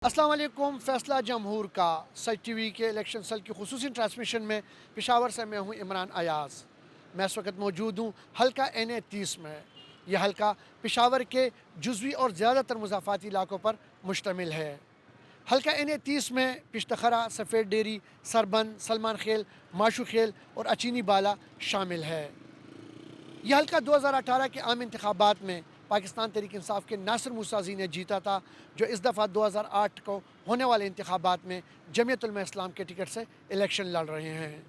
अस्सलाम वालेकुम। फ़ैसला जमहूर का सच टीवी के इलेक्शन सेल की खुसूसी ट्रांसमिशन में पेशावर से मैं हूँ इमरान अयाज़। मैं इस वक्त मौजूद हूँ हल्का NA 30 में। यह हल्का पेशावर के जुज़वी और ज़्यादातर मुज़ाफ़ाती इलाकों पर मुश्तमिल है। हल्का NA 30 में पिश्तखरा, सफ़ेद डेरी, सरबन, सलमान खेल, माशू खेल और अचीनी बाला शामिल है। यह हल्का 2018 के आम इंतखाबात में पाकिस्तान तहरीक इंसाफ के नासिर मूसाजी ने जीता था, जो इस दफ़ा 2008 को होने वाले इंतखाबात में जमीयत उलमा इस्लाम के टिकट से इलेक्शन लड़ रहे हैं।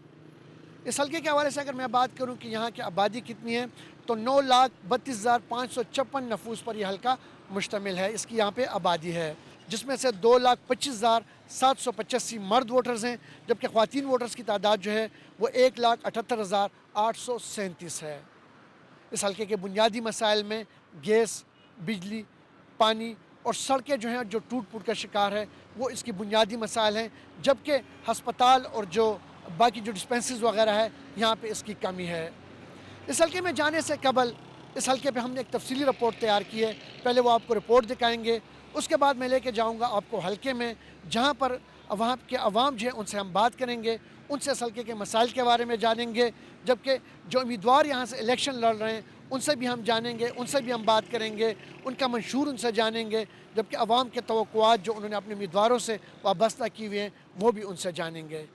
इस हल्के के हवाले से अगर मैं बात करूं कि यहाँ की आबादी कितनी है, तो 9,32,556 नफूस पर यह हल्का मुश्तमिल है। इसकी यहाँ पे आबादी है, जिसमें से 2,25,785 मर्द वोटर्स हैं, जबकि ख़वातीन वोटर्स की तादाद जो है वो 1,78,837 है। इस हल्के के बुनियादी मसाइल में गैस, बिजली, पानी और सड़कें जो हैं जो टूट फूट का शिकार है, वो इसकी बुनियादी मसाइल हैं, जबकि हस्पताल और जो बाकी जो डिस्पेंसरीज़ वगैरह है, यहाँ पे इसकी कमी है। इस हल्के में जाने से कबल इस हल्के पे हमने एक तफसीली रिपोर्ट तैयार की है। पहले वो आपको रिपोर्ट दिखाएंगे, उसके बाद मैं लेके जाऊँगा आपको हल्के में, जहाँ पर वहाँ के अवाम जो है उनसे हम बात करेंगे, उनसे इस हल्के के मसाइल के बारे में जानेंगे, जबकि जो उम्मीदवार यहाँ से इलेक्शन लड़ रहे हैं उनसे भी हम जानेंगे, उनसे भी हम बात करेंगे, उनका मंशूर उनसे जानेंगे, जबकि अवाम के तवक्कुआत जो उन्होंने अपने उम्मीदवारों से वाबस्ता की हुई हैं वो भी उनसे जानेंगे।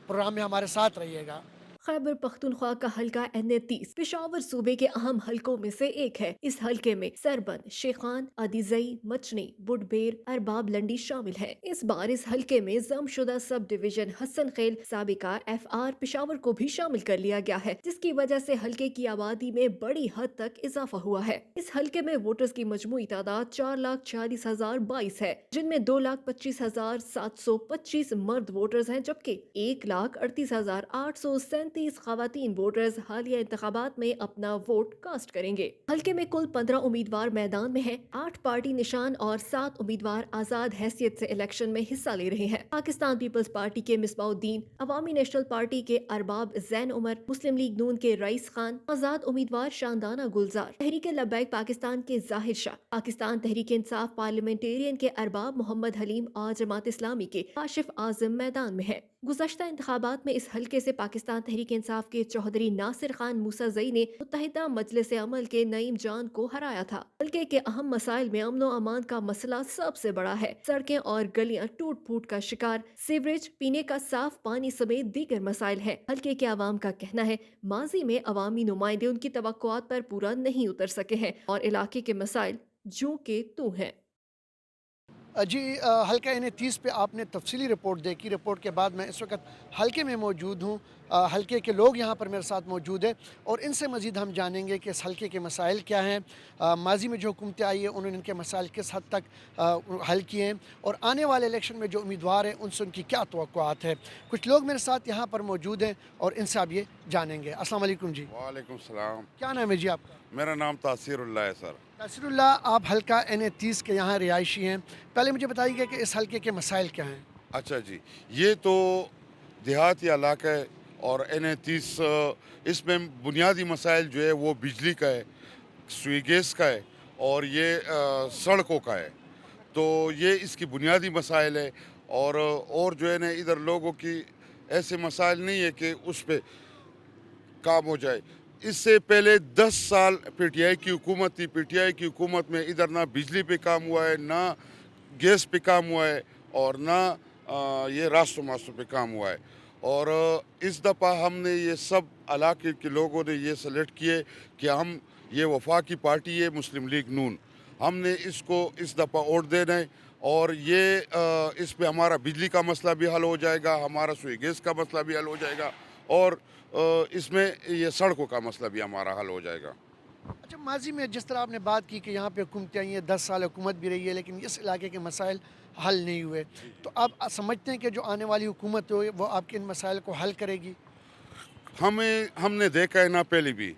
प्रोग्राम में हमारे साथ रहिएगा। खैबर पख्तूनख्वा का हल्का NA 30 पेशावर सूबे के अहम हलकों में से एक है। इस हलके में सरबन, शेखान, अदीजई, मचनी, बुडबेर, अरबाब लंडी शामिल है। इस बार इस हलके में जमशुदा सब डिवीजन हसन खेल साबिका FR पेशावर को भी शामिल कर लिया गया है, जिसकी वजह से हलके की आबादी में बड़ी हद तक इजाफा हुआ है। इस हलके में वोटर्स की मजमूई तादाद 4,46,022 है, जिनमें 2,25,725 मर्द वोटर्स हैं, जबकि 1,38,837 खवातीन वोटर्स हालिया इंतखाबात में अपना वोट कास्ट करेंगे। हल्के में कुल 15 उम्मीदवार मैदान में हैं, 8 पार्टी निशान और 7 उम्मीदवार आजाद हैसियत से इलेक्शन में हिस्सा ले रहे हैं। पाकिस्तान पीपल्स पार्टी के मिसबाउद्दीन, अवामी नेशनल पार्टी के अरबाब जैन उमर, मुस्लिम लीग नून के रईस खान, आजाद उम्मीदवार शानदाना गुलजार, तहरीक लब्बैक पाकिस्तान के जाहिर शाह, पाकिस्तान तहरीक इंसाफ पार्लियामेंटेरियन के अरबाब मोहम्मद हलीम और जमात इस्लामी के काशिफ आजम मैदान में है। गुज़श्ता इंतखाबात में इस हल्के से पाकिस्तान तहरीक इंसाफ के चौधरी नासिर खान मूसाज़ई ने मुत्तहिदा मजलिस अमल के नईम जान को हराया था। हल्के के अहम मसाइल में अमन और अमान का मसला सबसे बड़ा है। सड़कें और गलियां टूट फूट का शिकार, सीवरेज, पीने का साफ पानी समेत दीगर मसाइल हैं। हल्के के अवाम का कहना है माजी में अवामी नुमाइंदे उनकी तवक्कुआत पर पूरा नहीं उतर सके हैं और इलाके के मसाइल जूं के तू हैं। जी, हल्का NA 30 पे आपने तफसीली रिपोर्ट देखी। रिपोर्ट के बाद मैं इस वक्त हल्के में मौजूद हूँ। हल्के के लोग यहाँ पर मेरे साथ मौजूद हैं और इनसे मज़ीद हम जानेंगे कि इस हल्के के मसाइल क्या हैं, माजी में जो हुकूमतें आई हैं उन्होंने इनके मसाइल किस हद तक हल किए हैं, और आने वाले इलेक्शन में जो उम्मीदवार हैं उनसे उनकी क्या तवक्कुआत है। कुछ लोग मेरे साथ यहाँ पर मौजूद हैं और इनसे आप ये जानेंगे। अस्सलाम वालेकुम जी। वालेकुम सलाम। क्या नाम है जी आपका? मेरा नाम तासीरुल्लाह है सर। तासिरुल्लाह, आप हल्का NA 30 के यहाँ रिहायशी हैं। पहले मुझे बताइए कि इस हल्के के मसाइल क्या हैं? अच्छा जी, ये तो देहाती इलाका है और NA 30 इसमें बुनियादी मसाइल जो है वो बिजली का है, सुई गैस का है और ये सड़कों का है। तो ये इसकी बुनियादी मसाइल है और जो है ना इधर लोगों की ऐसे मसाइल नहीं है कि उस पे काम हो जाए। इससे पहले 10 साल PTI की हुकूमत थी। PTI की हुकूमत में इधर ना बिजली पे काम हुआ है, ना गैस पे काम हुआ है और ना ये रास्तों मास्तों पे काम हुआ है। और इस दफ़ा हमने ये सब इलाके के लोगों ने ये सेलेक्ट किए कि हम ये वफाकी पार्टी है मुस्लिम लीग नून, हमने इसको इस दफ़ा वोट देना है और ये इस पे हमारा बिजली का मसला भी हल हो जाएगा, हमारा सुई गैस का मसला भी हल हो जाएगा और इसमें ये सड़कों का मसला भी हमारा हल हो जाएगा। अच्छा, माजी में जिस तरह आपने बात की कि यहाँ पे हुकूमतें आई हैं, 10 साल हुकूमत भी रही है, लेकिन इस इलाके के मसाइल हल नहीं हुए, तो आप समझते हैं कि जो आने वाली हुकूमत हो वो आपके इन मसाइल को हल करेगी? हमने देखा है ना, पहले भी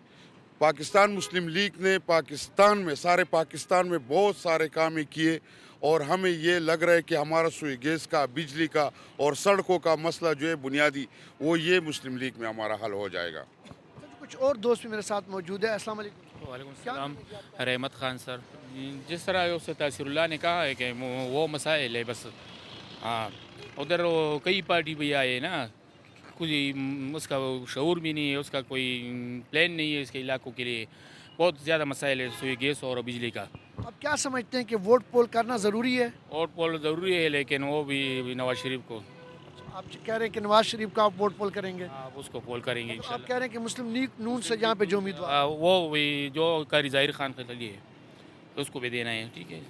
पाकिस्तान मुस्लिम लीग ने पाकिस्तान में सारे पाकिस्तान में बहुत सारे काम किए और हमें ये लग रहा है कि हमारा सुई गैस का, बिजली का और सड़कों का मसला जो है बुनियादी, वो ये मुस्लिम लीग में हमारा हल हो जाएगा। अच्छा, तो कुछ और दोस्त भी मेरे साथ मौजूद है। अस्सलाम वालेकुम। वालेकुम क्या सलाम। नाम है जी आपका? रहमत ख़ान सर। जिस तरह उससे तासिरुल्लाह ने कहा है कि वो मसाइल है, बस हाँ, उधर वो कई पार्टी भी आए ना, कुछ उसका वो शऊर भी नहीं है, उसका कोई प्लान नहीं है इसके इलाकों के लिए। बहुत ज़्यादा मसाइल है सुई गैस और बिजली का। अब क्या समझते हैं कि वोट पोल करना ज़रूरी है? और पोल ज़रूरी है, लेकिन वो भी नवाज शरीफ को। आप कह रहे हैं कि नवाज शरीफ का आप वोट पोल करेंगे, आप उसको पोल करेंगे तो आप इंशाल्लाह। कह रहे हैं कि मुस्लिम लीग नून से यहाँ पे जो उम्मीदवार वो भी जो कारी ज़ाहिर खान के लिए है, तो उसको भी देना है, ठीक है।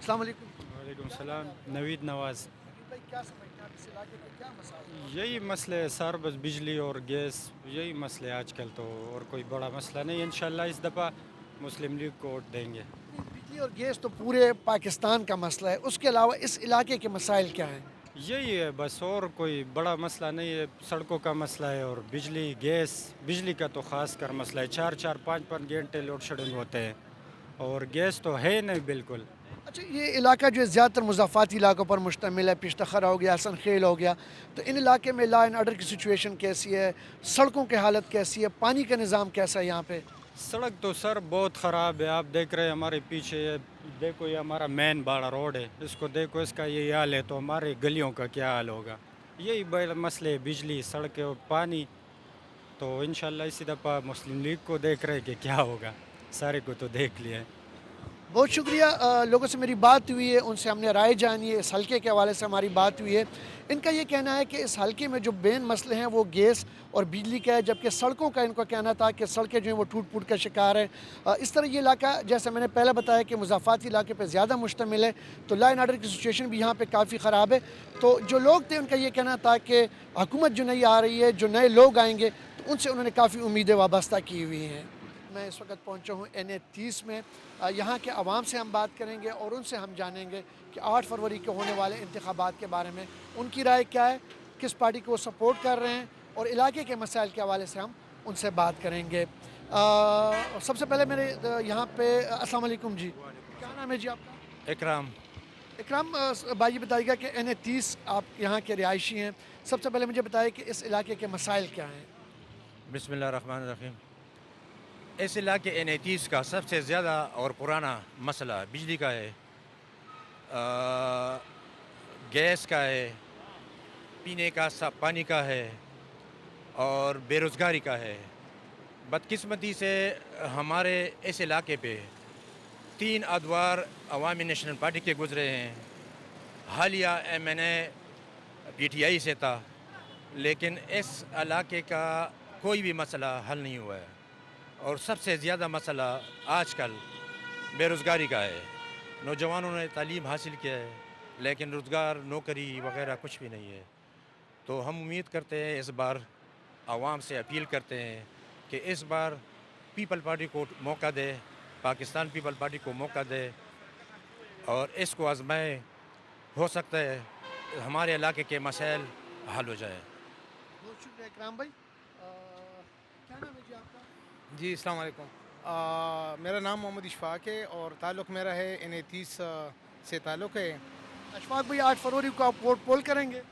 अस्सलाम वालेकुम। वालेकुम सलाम। नवीद नवाज़। भाई क्या समझते हैं आप इस इलाके के क्या मसाइल हैं? यही मसले सर, बस बिजली और गैस, यही मसले आजकल, तो और कोई बड़ा मसला नहीं। इंशाल्लाह इस दफ़ा मुस्लिम लीग को वोट देंगे। बिजली और गैस तो पूरे पाकिस्तान का मसला है, उसके अलावा इस इलाके के मसाइल क्या हैं? यही है बस, और कोई बड़ा मसला नहीं है। सड़कों का मसला है और बिजली गैस, बिजली का तो ख़ास कर मसला है। 4-4 5-5 घंटे लोड शेडिंग होते हैं और गैस तो है नहीं बिल्कुल। अच्छा, ये इलाका जो है ज़्यादातर मुज़ाफ़ाती इलाकों पर मुश्तमिल है, पिश्तखर हो गया, हसन खेल हो गया, तो इन इलाके में लॉ एंड ऑर्डर की सिचुएशन कैसी है, सड़कों की हालत कैसी है, पानी का निज़ाम कैसा है यहाँ पे? सड़क तो सर बहुत ख़राब है। आप देख रहे हैं हमारे पीछे, ये देखो, ये हमारा मेन बड़ा रोड है, इसको देखो, इसका ये हाल है, तो हमारे गलियों का क्या हाल होगा। यही बड़े मसले, बिजली, सड़कें और पानी। तो इंशाल्लाह इसी दफ़ा मुस्लिम लीग को देख रहे हैं कि क्या होगा। सारे को तो देख लिया है। बहुत शुक्रिया। लोगों से मेरी बात हुई है, उनसे हमने राय जानी है, इस हलके के हवाले से हमारी बात हुई है। इनका ये कहना है कि इस हलके में जो मेन मसले हैं वो गैस और बिजली का है, जबकि सड़कों का इनका कहना था कि सड़कें जो हैं वो टूट फूट का शिकार है। इस तरह ये इलाका, जैसे मैंने पहले बताया कि मुज़ाफ़ाती इलाके पर ज़्यादा मुश्तमिल है, तो लॉ एंड ऑर्डर की सिचुएशन भी यहाँ पर काफ़ी ख़राब है। तो जो लोग थे उनका ये कहना था कि हुकूमत जो नई आ रही है, जो नए लोग आएंगे, तो उनसे उन्होंने काफ़ी उम्मीदें वाबस्ता की हुई हैं। मैं इस वक्त पहुंचा हूं NA 30 में। यहाँ के आवाम से हम बात करेंगे और उनसे हम जानेंगे कि 8 फरवरी को होने वाले इंतखाबात के बारे में उनकी राय क्या है, किस पार्टी को वो सपोर्ट कर रहे हैं, और इलाके के मसाइल के हवाले से हम उनसे बात करेंगे। सबसे पहले मेरे यहाँ पे अस्सलाम वालेकुम जी, क्या नाम है जी आपका? इकराम। इकराम भाई बताइएगा कि NA 30 आप यहाँ के रिहायशी हैं, सबसे पहले मुझे बताइए कि इस इलाके के मसाइल क्या हैं? बिस्मिल्लाहिर्रहमानिर्रहीम। इस इलाके NA 30 का सबसे ज़्यादा और पुराना मसला बिजली का है, गैस का है, पीने का साफ पानी का है और बेरोज़गारी का है। बदकिस्मती से हमारे इस इलाके पे 3 अदवार अवामी नेशनल पार्टी के गुज़रे हैं। हालिया MNA PTI से था, लेकिन इस इलाके का कोई भी मसला हल नहीं हुआ है। और सबसे ज़्यादा मसला आजकल बेरोज़गारी का है। नौजवानों ने तालीम हासिल किया है, लेकिन रोज़गार, नौकरी वगैरह कुछ भी नहीं है। तो हम उम्मीद करते हैं, इस बार आवाम से अपील करते हैं कि इस बार पीपल पार्टी को मौका दे, पाकिस्तान पीपल पार्टी को मौका दे और इसको आजमाएं। हो सकता है हमारे इलाके के मसाइल हल हो जाए। बहुत शुक्रिया इकराम भाई। क्या नाम है जी आपका? जी अस्सलाम वालेकुम। मेरा नाम मोहम्मद इशफाक है और ताल्लुक़ मेरा है NA 30 से ताल्लुक़ है। अशफाक भाई, 8 फरवरी को आप वोट पोल करेंगे?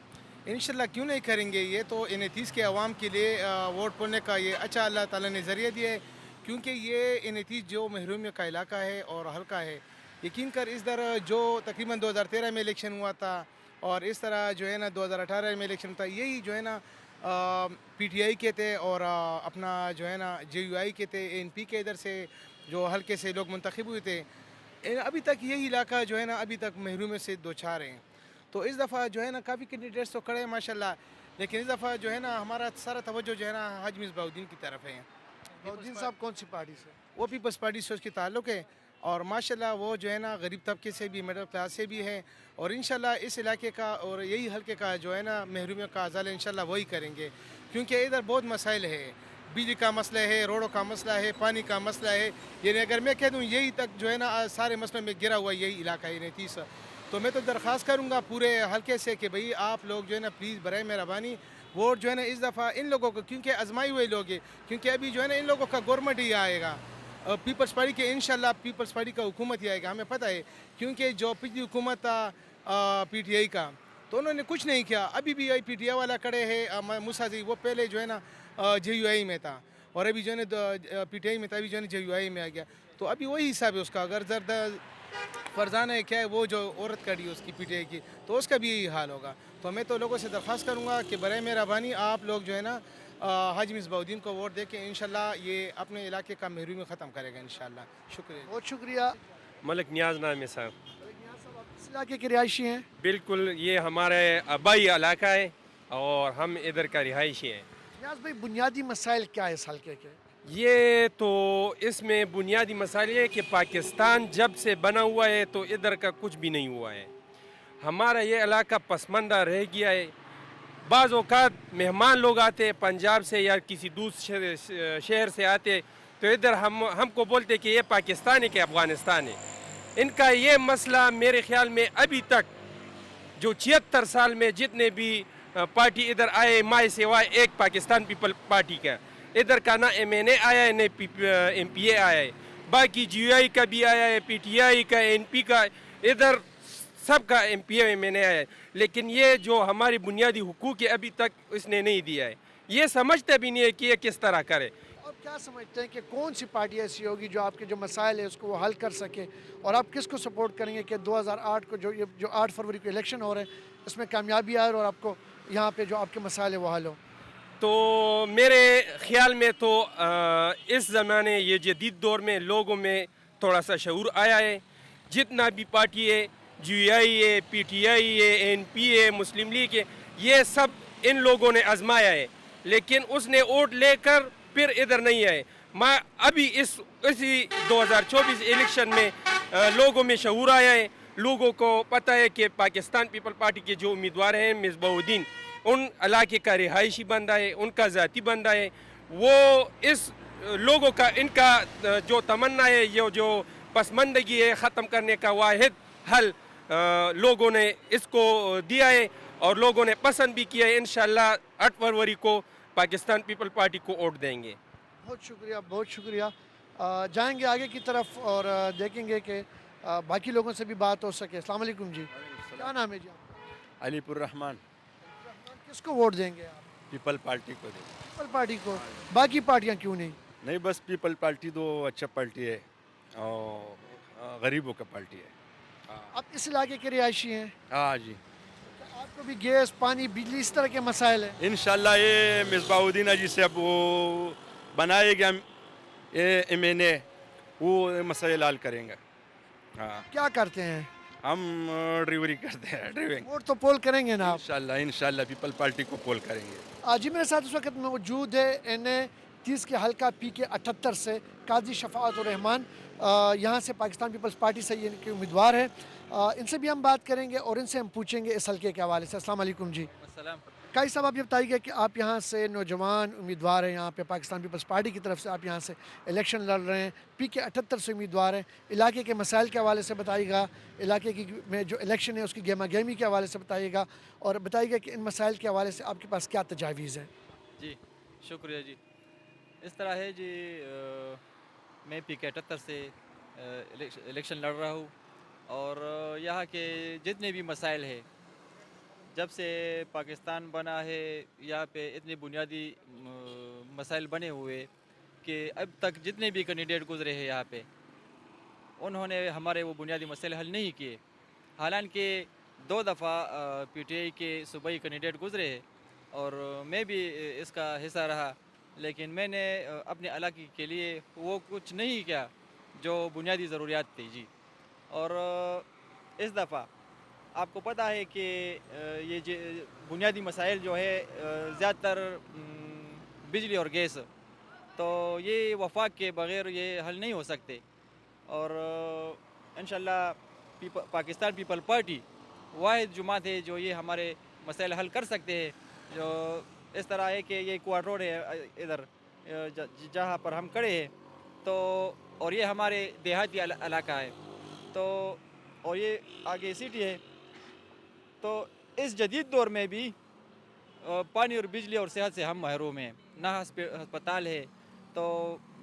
इंशाल्लाह क्यों नहीं करेंगे। ये तो NA 30 के अवाम के लिए वोट पोलने का ये अच्छा अल्लाह ताला ने ज़रिया दिया है, क्योंकि ये NA 30 जो महरूमियत का इलाका है और हल्का है। यकीन कर इस तरह जो तकरीबन 2013 में इलेक्शन हुआ था और इस तरह जो है ना 2018 में इलेक्शन था, यही जो है ना PTI के थे और अपना जो है ना JUI के थे, ANP के इधर से जो हल्के से लोग मुंतखब हुए थे। अभी तक यही इलाका जो है ना अभी तक महरूमियत से दो चार हैं। तो इस दफ़ा जो है ना काफ़ी कैंडिडेट्स तो खड़े हैं माशाल्लाह, लेकिन इस दफ़ा जो है ना हमारा सारा तवज्जो जो है ना हाजी मिसबाउद्दीन की तरफ है। बहाउद्दीन साहब कौन सी पार्टी से? वो पीपल्स पार्टी से उसकी ताल्लुक़ है और माशाल्लाह वो जो है ना गरीब तबके से भी, मिडिल क्लास से भी है और इंशाल्लाह इस इलाके का और यही हल्के का जो है ना महरूमियत का अज़ाला इंशाल्लाह वही करेंगे, क्योंकि इधर बहुत मसाइल है। बिजली का मसला है, रोडों का मसला है, पानी का मसला है। यानी अगर मैं कह दूँ यही तक जो है ना सारे मसलों में गिरा हुआ यही इलाका है NA 30। तो मैं तो दरख्वास्त करूँगा पूरे हल्के से कि भाई आप लोग जो है ना प्लीज़ बराए मेहरबानी वोट जो है ना इस दफ़ा इन लोगों को, क्योंकि आजमाई हुए लोग हैं, क्योंकि अभी जो है ना इन लोगों का गवर्नमेंट ही आएगा, पीपल्स पार्टी के इंशाल्लाह पीपल्स पार्टी का हुकूमत ही आएगा, हमें पता है। क्योंकि जो पिछली हुकूमत था PTI का, तो उन्होंने कुछ नहीं किया। अभी भी PTI वाला खड़े है मूसा जी, वो पहले जो है ना JUI में था और अभी जो है ना PTI में था, अभी जो है ना JUI में आ गया। तो अभी वही हिसाब है उसका। अगर फरजाना है क्या है वो जो औरत कड़ी है उसकी पीटीआई की, तो उसका भी यही हाल होगा। तो मैं तो लोगों से दरख्वास्त करूँगा कि बराए मेहरबानी आप लोग जो है ना हाजी मिसबाउद्दीन को वोट दे के इंशाल्लाह ये अपने इलाके का महरूमी ख़त्म करेगा इंशाल्लाह। शुक्रिया। बहुत शुक्रिया। मलिक नियाज नाम है साहब। इस इलाके के रिहायशी हैं। बिल्कुल, ये हमारे आबाई इलाका है और हम इधर का रिहायशी हैं। नियाज़ भाई, बुनियादी मसाइल क्या है इस हल्के के? ये तो इसमें बुनियादी मसाले है कि पाकिस्तान जब से बना हुआ है तो इधर का कुछ भी नहीं हुआ है। हमारा ये इलाका पसमानदा रह गया है। बाज़ औक़ात मेहमान लोग आते हैं पंजाब से या किसी दूसरे शहर से आते, तो इधर हमको बोलते कि ये पाकिस्तान है कि अफ़गानिस्तान है। इनका ये मसला मेरे ख़्याल में अभी तक जो 76 साल में जितने भी पार्टी इधर आए, माए सिवाय एक पाकिस्तान पीपल पार्टी का, इधर का ना MNA आया है, न MPA आया है। बाकी GUI का भी आया है, PTI का, NP का, इधर सब का MPA MNA आया है। लेकिन ये जो हमारी बुनियादी हुकूक है अभी तक इसने नहीं दिया है। ये समझते भी नहीं है कि ये किस तरह करे। आप क्या समझते हैं कि कौन सी पार्टी ऐसी होगी जो आपके जो मसाइल है उसको वो हल कर सके, और आप किसको सपोर्ट करेंगे कि 2008 को जो 8 फरवरी को इलेक्शन हो रहे हैं इसमें कामयाबी आए और आपको यहाँ पे जो आपके मसाइल है वो हल हो? तो मेरे ख़्याल में तो इस ज़माने ये जदीद दौर में लोगों में थोड़ा सा शऊर आया है। जितना भी पार्टी है, GUI है, PTI है, NP है, मुस्लिम लीग है, ये सब इन लोगों ने आजमाया है, लेकिन उसने वोट लेकर फिर इधर नहीं आए। मैं अभी इसी 2024 इलेक्शन में लोगों में शऊर आया है। लोगों को पता है कि पाकिस्तान पीपल पार्टी के जो उम्मीदवार हैं मिसबाउद्दीन, उन इलाके का रिहायशी बंदा है, उनका ज़ाती बंदा है। वो इस लोगों का इनका जो तमन्ना है, ये जो पसमंदगी है ख़त्म करने का वाहिद हल लोगों ने इसको दिया है और लोगों ने पसंद भी किया है। इंशाल्लाह 8 फरवरी को पाकिस्तान पीपल पार्टी को वोट देंगे। बहुत शुक्रिया, बहुत शुक्रिया। जाएंगे आगे की तरफ और देखेंगे कि बाकी लोगों से भी बात हो सके। अस्सलाम वालेकुम जी, क्या नाम है जी आपका? अलीपुर रहमान। किसको वोट देंगे आप? पीपल पार्टी को दे। पीपल पार्टी को, बाकी पार्टियां क्यों नहीं? नहीं, बस पीपल पार्टी तो अच्छा पार्टी है और गरीबों का पार्टी है। आप इस इलाके के रिहायशी हैं, हाँ जी। आपको भी गैस, पानी, बिजली इस तरह के मसाइल हैं? इंशाल्लाह ये मिसबाउद्दीन जी से अब वो बनाएगा ये MNA, वो मसाइल हल करेंगे। हाँ, क्या करते हैं? हम ड्राइवरी करते हैं, ड्राइविंग। वोट तो पोल करेंगे ना आप? इंशाल्लाह पीपल पार्टी को पोल करेंगे। आज मेरे साथ इस वक्त मौजूद है NA 30 के हल्का PK 78 से काजी शफाअत रहमान, यहाँ से पाकिस्तान पीपल्स पार्टी से ये इनके उम्मीदवार है। इनसे भी हम बात करेंगे और इनसे हम पूछेंगे इस हल्के के हवाले से। अस्सलाम वालेकुम जी। काजी साहब, आप ये बताइए कि आप यहाँ से नौजवान उम्मीदवार हैं, यहाँ पे पाकिस्तान पीपल्स पार्टी की तरफ से आप यहाँ से इलेक्शन लड़ रहे हैं, PK 78 से उम्मीदवार हैं। इलाके के मसाइल के हवाले से बताइएगा, इलाके की में जो इलेक्शन है उसकी गेमा गेमी के हवाले से बताइएगा, और बताइएगा कि इन मसाइल के हवाले से आपके पास क्या तजावीज़ हैं। जी शुक्रिया जी। इस तरह है जी, मैं PK 78 से इलेक्शन लड़ रहा हूँ और यहाँ के जितने भी मसाइल है, जब से पाकिस्तान बना है यहाँ पे इतने बुनियादी मसाइल बने हुए कि अब तक जितने भी कैंडिडेट गुजरे हैं यहाँ पे, उन्होंने हमारे वो बुनियादी मसाइल हल नहीं किए। हालांकि 2 दफ़ा PTI के सूबाई कैंडिडेट गुजरे हैं और मैं भी इसका हिस्सा रहा, लेकिन मैंने अपने इलाके के लिए वो कुछ नहीं किया जो बुनियादी ज़रूरियात थी जी। और इस दफ़ा आपको पता है कि ये बुनियादी मसाइल जो है ज़्यादातर बिजली और गैस, तो ये वफाक के बग़ैर ये हल नहीं हो सकते। और इंशाल्लाह पाकिस्तान पीपल पार्टी वाहिद जमात है जो ये हमारे मसाइल हल कर सकते हैं। जो इस तरह है कि ये क्वाड रोड है इधर जहाँ पर हम खड़े हैं, तो और ये हमारे देहाती इलाका है, तो और ये आगे सिटी है। तो इस जदीद दौर में भी पानी और बिजली और सेहत से हम महरूम हैं, ना अस्पताल है, तो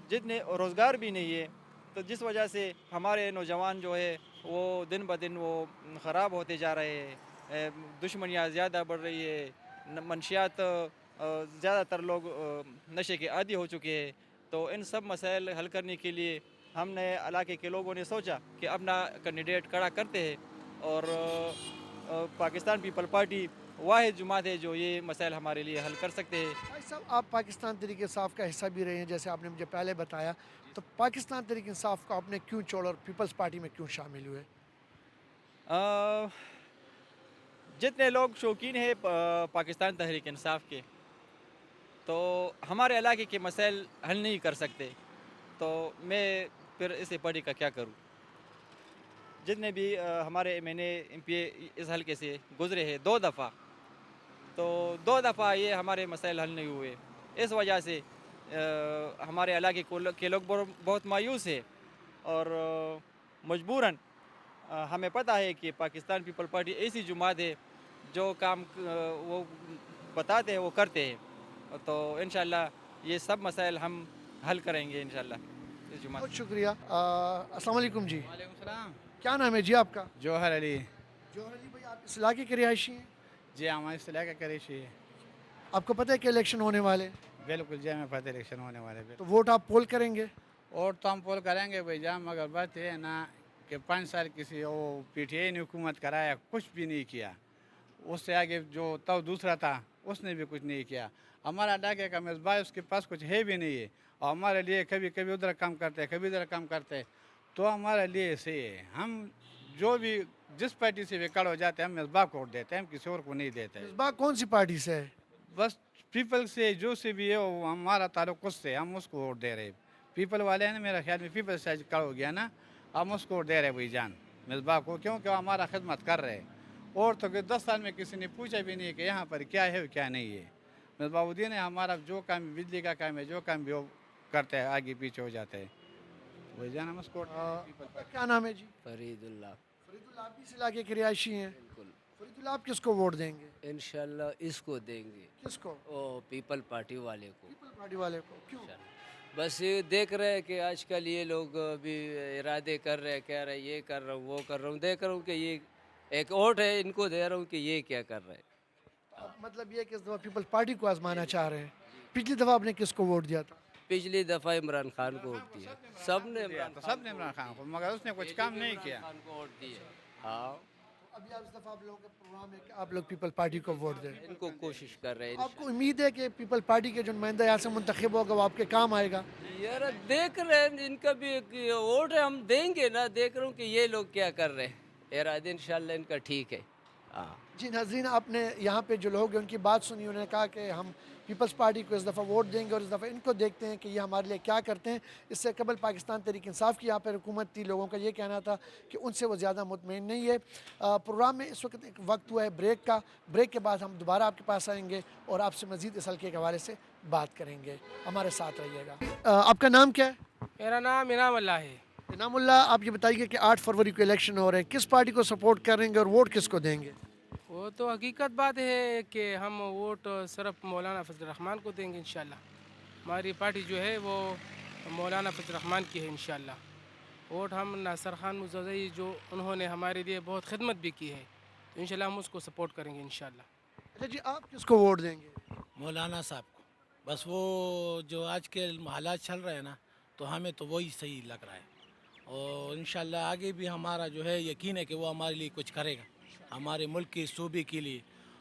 जितने रोज़गार भी नहीं है, तो जिस वजह से हमारे नौजवान जो है वो दिन ब दिन वो ख़राब होते जा रहे हैं। दुश्मनियाँ ज़्यादा बढ़ रही है, मंशियात ज़्यादातर लोग नशे के आदी हो चुके हैं। तो इन सब मसाइल हल करने के लिए ہم نے علاقے کے لوگوں نے سوچا کہ اپنا کینڈیڈیٹ کھڑا کرتے ہیں اور پاکستان پیپل پارٹی واحد جماعت ہے جو یہ مسائل ہمارے لیے حل کر سکتے ہیں. بھائی صاحب آپ پاکستان تحریک انصاف کا حصہ بھی رہے ہیں جیسے آپ نے مجھے پہلے بتایا, تو پاکستان تحریک انصاف کو آپ نے کیوں چھوڑا اور پیپلز پارٹی میں کیوں شامل ہوئے؟ جتنے لوگ شوقین ہیں پاکستان تحریک انصاف کے, تو ہمارے علاقے کے مسائل حل نہیں کر سکتے, تو میں پھر اس پارٹی کا کیا کروں. جتنے بھی ہمارے M N A M P A اس حلقے سے گزرے ہیں 2 دفعہ, تو 2 دفعہ یہ ہمارے مسائل حل نہیں ہوئے. اس وجہ سے ہمارے علاقے کے لوگ بہت مایوس ہیں اور مجبوراً ہمیں پتہ ہے کہ پاکستان پیپل پارٹی ایسی جماعت ہے جو کام وہ بتاتے ہیں وہ کرتے ہیں, تو انشاءاللہ یہ سب مسائل ہم حل کریں گے انشاءاللہ اس جماعت. بہت شکریہ. السلام علیکم جی. وعلیکم السلام. کیا نام ہے جی آپ کا؟ جوہر علی. جوہر علی بھائی, آپ اس علاقے کے رہائشی ہیں؟ جی ہمارے اس علاقے کا رہائشی ہے. آپ کو پتہ ہے کہ الیکشن ہونے والے؟ بالکل جی ہمیں پتہ الیکشن ہونے والے. تو ووٹ آپ پول کریں گے؟ ووٹ تو ہم پول کریں گے بھائی جان, مگر بات یہ ہے نا کہ 5 سال کسی وہ پی ٹی آئی نے حکومت کرایا, کچھ بھی نہیں کیا. اس سے آگے جو تو دوسرا تھا اس نے بھی کچھ نہیں کیا. ہمارا علاقے کا مصباح اس کے پاس کچھ ہے بھی نہیں ہے, اور ہمارے لیے کبھی کبھی ادھر کام کرتے کبھی ادھر کام کرتے, تو ہمارے لیے صحیح ہے. ہم جو بھی جس پارٹی سے بھی کڑ ہو جاتے ہیں ہم مصباح کو ووٹ دیتے ہیں, ہم کسی اور کو نہیں دیتے. مصباح کون سی پارٹی سے ہے؟ بس پیپل سے جو سے بھی ہے وہ ہمارا تعلق اس سے, ہم اس کو ووٹ دے رہے. پیپل والے ہیں نا, میرا خیال میں پیپل سے کڑ ہو گیا نا, ہم اس کو ووٹ دے رہے بھائی جان مصباح کو, کیونکہ وہ ہمارا خدمت کر رہے. اور تو 10 سال میں کسی نے پوچھا بھی نہیں کہ یہاں پر کیا ہے اور کیا نہیں ہے. مصباح الدین ہے ہمارا, جو کام بجلی کا کام ہے جو کام بھی وہ کرتے ہیں آگے پیچھے ہو جاتے ہیں بھائی جان. ہم اس کو کیا نام ہے جی؟ فرید اللہ. فرید اللہ, آپ بھی اس علاقے کے رہائشی ہیں؟ بالکل. فرید اللہ, آپ کس کو ووٹ دیں گے؟ انشاءاللہ اس کو دیں گے. کس کو؟ پیپل پارٹی والے کو. پیپل پارٹی والے کو کیوں؟ بس یہ دیکھ رہے ہیں کہ آج کل یہ لوگ بھی ارادے کر رہے ہیں, کہہ رہے ہیں یہ کر رہا ہوں وہ کر رہا ہوں, دیکھ رہا ہوں کہ یہ ایک ووٹ ہے ان کو دے رہا ہوں کہ یہ کیا کر رہے ہیں. مطلب یہ کہ اس دفعہ پیپل پارٹی کو آزمانا چاہ رہے ہیں. پچھلی دفعہ آپ نے کس کو ووٹ دیا تھا؟ پچھلی دفعہ عمران خان کو ووٹ دیا. سب نے عمران خان کو, مگر اس نے کچھ کام نہیں کیا. ووٹ دیا. ہاں, ابھی آپ اس دفعہ آپ لوگوں کا پروگرام ہے کہ آپ لوگ پیپل پارٹی کو ووٹ دیں. ان کو کوشش کر رہے ہیں. آپ کو امید ہے کہ پیپل پارٹی کے جو نمائندہ یہاں سے منتخب ہوگا وہ آپ کے کام آئے گا؟ یار دیکھ رہے ہیں ان کا بھی ووٹ ہے, ہم دیں گے نا. دیکھ رہا ہوں کہ یہ لوگ کیا کر رہے ہیں, ارادے انشاءاللہ ان کا ٹھیک ہے. ہاں جی ناظرین, آپ نے یہاں پہ جو لوگ ہیں ان کی بات سنی, انہوں نے کہا کہ ہم پیپلز پارٹی کو اس دفعہ ووٹ دیں گے اور اس دفعہ ان کو دیکھتے ہیں کہ یہ ہمارے لیے کیا کرتے ہیں. اس سے قبل پاکستان تحریک انصاف کی یہاں پہ حکومت تھی, لوگوں کا یہ کہنا تھا کہ ان سے وہ زیادہ مطمئن نہیں ہے. پروگرام میں اس وقت ایک وقت ہوا ہے بریک کا, بریک کے بعد ہم دوبارہ آپ کے پاس آئیں گے اور آپ سے مزید اس حلقے کے حوالے سے بات کریں گے. ہمارے ساتھ رہیے گا. آپ کا نام کیا ہے؟ میرا نام انعام اللہ ہے. انعام اللہ, آپ یہ بتائیے کہ 8 فروری کو الیکشن ہو رہے ہیں, کس پارٹی کو سپورٹ کریں گے اور ووٹ کس کو دیں گے؟ وہ تو حقیقت بات ہے کہ ہم ووٹ صرف مولانا فضل الرحمان کو دیں گے انشاءاللہ. ہماری پارٹی جو ہے وہ مولانا فضل الرحمان کی ہے انشاءاللہ. ووٹ ہم ناصر خان مزدئی جو انہوں نے ہمارے لیے بہت خدمت بھی کی ہے, تو انشاءاللہ ہم اس کو سپورٹ کریں گے انشاءاللہ. اچھا جی, آپ کس کو ووٹ دیں گے؟ مولانا صاحب کو. بس وہ جو آج کے حالات چل رہے ہیں نا, تو ہمیں تو وہی صحیح لگ رہا ہے, اور انشاءاللہ آگے بھی ہمارا جو ہے یقین ہے کہ وہ ہمارے لیے کچھ کرے گا, ہمارے ملک کے صوبے کے لیے.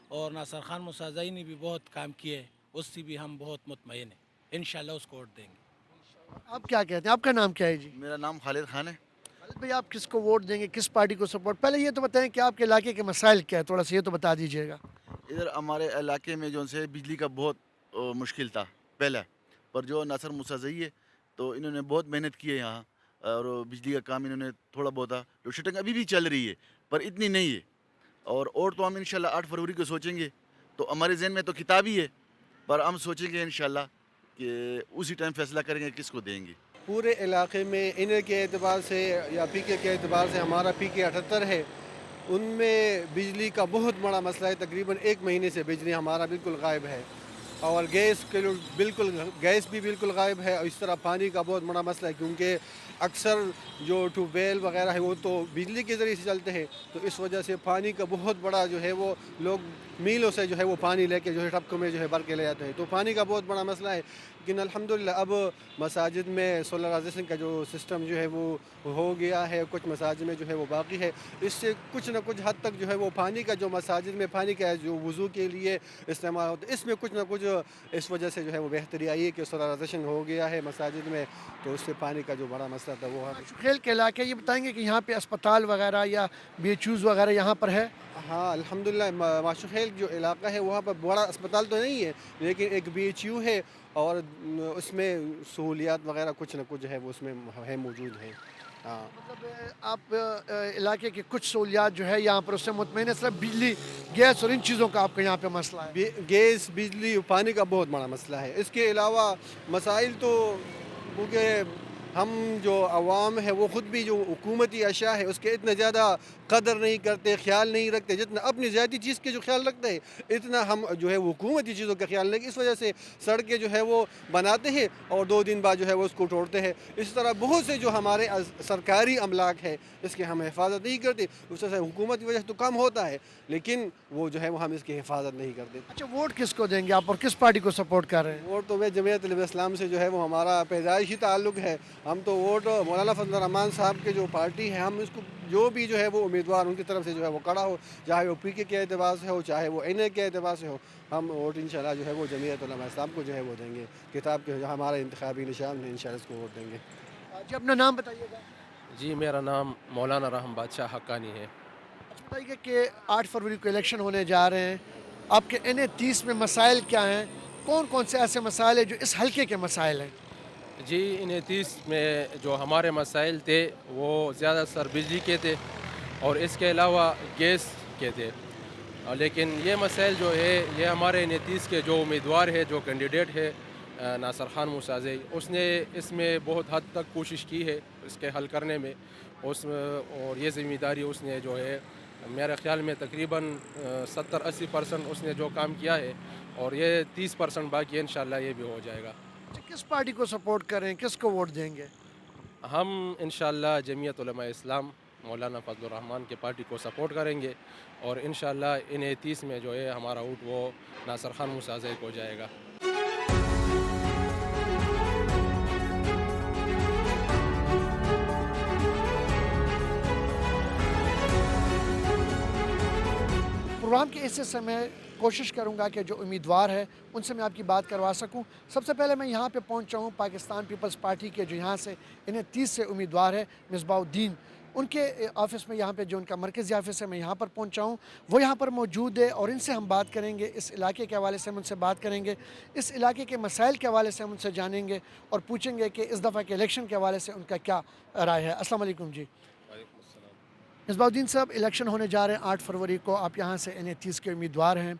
اور ناصر خان مسازئی نے بھی بہت کام کیے, اس سے بھی ہم بہت مطمئن ہیں. انشاءاللہ اس کو ووٹ دیں گے. آپ کیا کہتے ہیں, آپ کا نام کیا ہے جی؟ میرا نام خالد خان ہے. خالد بھائی, آپ کس کو ووٹ دیں گے, کس پارٹی کو سپورٹ؟ پہلے یہ تو بتائیں کہ آپ کے علاقے کے مسائل کیا ہے, تھوڑا سا یہ تو بتا دیجیے گا. ادھر ہمارے علاقے میں جو سے بجلی کا بہت مشکل تھا پہلا, پر جو ناصر مسازئی ہے تو انہوں نے بہت محنت کی ہے یہاں, اور بجلی کا کام انہوں نے تھوڑا بہت, لوڈ شیڈنگ ابھی بھی چل رہی ہے پر اتنی نہیں ہے. اور تو ہم انشاءاللہ 8 فروری کو سوچیں گے, تو ہمارے ذہن میں تو کتاب ہی ہے, پر ہم سوچیں گے انشاءاللہ کہ اسی ٹائم فیصلہ کریں گے کس کو دیں گے. پورے علاقے میں ان کے اعتبار سے یا پی کے اعتبار سے ہمارا پی کے 78 ہے, ان میں بجلی کا بہت بڑا مسئلہ ہے. تقریباً 1 مہینے سے بجلی ہمارا بالکل غائب ہے, اور گیس کے گیس بھی بالکل غائب ہے. اور اس طرح پانی کا بہت بڑا مسئلہ ہے, کیونکہ اکثر جو ٹیوب ویل وغیرہ ہے وہ تو بجلی کے ذریعے سے چلتے ہیں, تو اس وجہ سے پانی کا بہت بڑا جو ہے وہ لوگ میلوں سے جو ہے وہ پانی لے کے جو ہے ٹپکوں میں جو ہے بھر کے لے جاتے ہیں, تو پانی کا بہت بڑا مسئلہ ہے. لیکن الحمدللہ اب مساجد میں سولرائزیشن کا جو سسٹم جو ہے وہ ہو گیا ہے، کچھ مساجد میں جو ہے وہ باقی ہے. اس سے کچھ نہ کچھ حد تک جو ہے وہ پانی کا جو مساجد میں پانی کا جو وضو کے لیے استعمال ہوتا ہے، اس میں کچھ نہ کچھ اس وجہ سے جو ہے وہ بہتری آئی ہے کہ سولرائزیشن ہو گیا ہے مساجد میں، تو اس سے پانی کا جو بڑا مسئلہ تھا وہ کھیل کے علاقے یہ بتائیں گے کہ یہاں پہ اسپتال وغیرہ یا بیچوز وغیرہ یہاں پر ہے؟ ہاں الحمدللہ ماشوخیل جو علاقہ ہے وہاں پر بڑا اسپتال تو نہیں ہے، لیکن ایک BHU ہے اور اس میں سہولیات وغیرہ کچھ نہ کچھ جو ہے وہ اس میں ہے موجود ہے. ہاں مطلب آپ علاقے کی کچھ سہولیات جو ہے یہاں پر اس سے مطمئن ہے، صرف بجلی گیس اور ان چیزوں کا آپ کا یہاں پہ مسئلہ ہے؟ گیس بجلی پانی کا بہت بڑا مسئلہ ہے. اس کے علاوہ مسائل تو کیونکہ ہم جو عوام ہے وہ خود بھی جو حکومتی اشیاء ہے اس کے اتنا زیادہ قدر نہیں کرتے، خیال نہیں رکھتے، جتنا اپنی ذاتی چیز کے جو خیال رکھتے ہیں اتنا ہم جو ہے وہ حکومتی چیزوں کا خیال نہیں. اس وجہ سے سڑکیں جو ہے وہ بناتے ہیں اور 2 دن بعد جو ہے وہ اس کو توڑتے ہیں. اس طرح بہت سے جو ہمارے سرکاری املاک ہے اس کی ہم حفاظت نہیں کرتے. اس وجہ سے حکومت کی وجہ سے تو کم ہوتا ہے لیکن وہ جو ہے وہ ہم اس کی حفاظت نہیں کرتے. اچھا ووٹ کس کو دیں گے آپ اور کس پارٹی کو سپورٹ کر رہے ہیں؟ ووٹ تو میں جمعیت علماء اسلام سے جو ہے وہ ہمارا پیدائشی تعلق ہے. ہم تو ووٹ مولانا فضل الرحمان صاحب کے جو پارٹی ہے ہم اس کو جو بھی جو ہے وہ امیدوار ان کی طرف سے جو ہے وہ کڑا ہو، چاہے وہ PK کے اعتبار سے ہو چاہے وہ NA کے اعتبار سے ہو، ہم ووٹ انشاءاللہ جو ہے وہ جمعیت علماء اسلام کو جو ہے وہ دیں گے. کتاب کے جو ہمارا انتخابی نشان ہے انشاءاللہ اس کو ووٹ دیں گے. جی اپنا نام بتائیے گا. جی میرا نام مولانا رحم بادشاہ حقانی ہے. بتائیے کہ 8 فروری کو الیکشن ہونے جا رہے ہیں، آپ کے NA 30 میں مسائل کیا ہیں؟ کون کون سے ایسے مسائل ہیں جو اس حلقے کے مسائل ہیں؟ جی NA 30 میں جو ہمارے مسائل تھے وہ زیادہ سر بجلی کے تھے اور اس کے علاوہ گیس کے تھے. لیکن یہ مسائل جو ہے یہ ہمارے NA 30 کے جو امیدوار ہے، جو کینڈیڈیٹ ہے ناصر خان موسیٰ، اس نے اس میں بہت حد تک کوشش کی ہے اس کے حل کرنے میں. اور یہ ذمہ داری اس نے جو ہے میرے خیال میں تقریباً 70-80% اس نے جو کام کیا ہے اور یہ 30% باقی ہے. انشاءاللہ یہ بھی ہو جائے گا. کس پارٹی کو سپورٹ کریں، کس کو ووٹ دیں گے؟ ہم انشاءاللہ جمعیت علماء اسلام مولانا فضل الرحمان کے پارٹی کو سپورٹ کریں گے اور انشاءاللہ NA 30 میں جو ہے ہمارا ووٹ وہ ناصر خان موسیٰ کو جائے گا. پروگرام کے اس حصے میں کوشش کروں گا کہ جو امیدوار ہے ان سے میں آپ کی بات کروا سکوں. سب سے پہلے میں یہاں پہ پہنچا ہوں پاکستان پیپلز پارٹی کے جو یہاں سے NA 30 سے امیدوار ہے مصباح الدین. ان کے آفس میں یہاں پہ جو ان کا مرکزی آفس ہے میں یہاں پر پہنچا ہوں، وہ یہاں پر موجود ہے اور ان سے ہم بات کریں گے. اس علاقے کے حوالے سے ہم ان سے بات کریں گے، اس علاقے کے مسائل کے حوالے سے ہم ان سے جانیں گے اور پوچھیں گے کہ اس دفعہ کے الیکشن کے حوالے سے ان کا کیا رائے ہے. السلام علیکم. جی مصباح الدین صاحب، الیکشن ہونے جا رہے ہیں 8 فروری کو، آپ یہاں سے NA 30 کے امیدوار ہیں.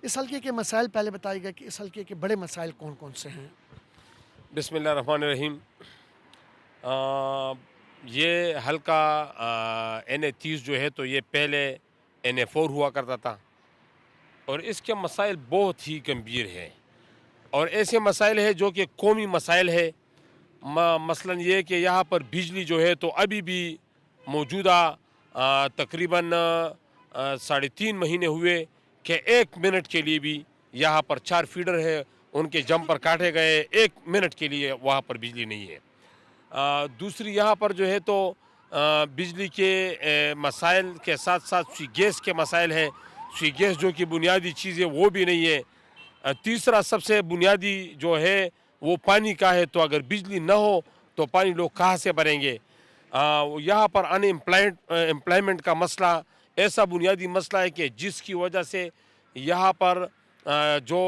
اس حلقے کے مسائل پہلے بتائیے گا کہ اس حلقے کے بڑے مسائل کون کون سے ہیں؟ بسم اللہ الرحمن الرحیم. یہ حلقہ NA 30 جو ہے تو یہ پہلے NA 4 ہوا کرتا تھا اور اس کے مسائل بہت ہی گمبھیر ہیں اور ایسے مسائل ہیں جو کہ قومی مسائل ہے. مثلا یہ کہ یہاں پر بجلی جو ہے تو ابھی بھی موجودہ تقریباً 3.5 مہینے ہوئے کہ 1 منٹ کے لیے بھی یہاں پر 4 فیڈر ہے ان کے جمپر کاٹے گئے، 1 منٹ کے لیے وہاں پر بجلی نہیں ہے. دوسری یہاں پر جو ہے تو بجلی کے مسائل کے ساتھ ساتھ سوئی گیس کے مسائل ہیں. سوئی گیس جو کہ بنیادی چیز ہے وہ بھی نہیں ہے. تیسرا سب سے بنیادی جو ہے وہ پانی کا ہے، تو اگر بجلی نہ ہو تو پانی لوگ کہاں سے بھریں گے. یہاں پر ان امپلائمنٹ کا مسئلہ ایسا بنیادی مسئلہ ہے کہ جس کی وجہ سے یہاں پر جو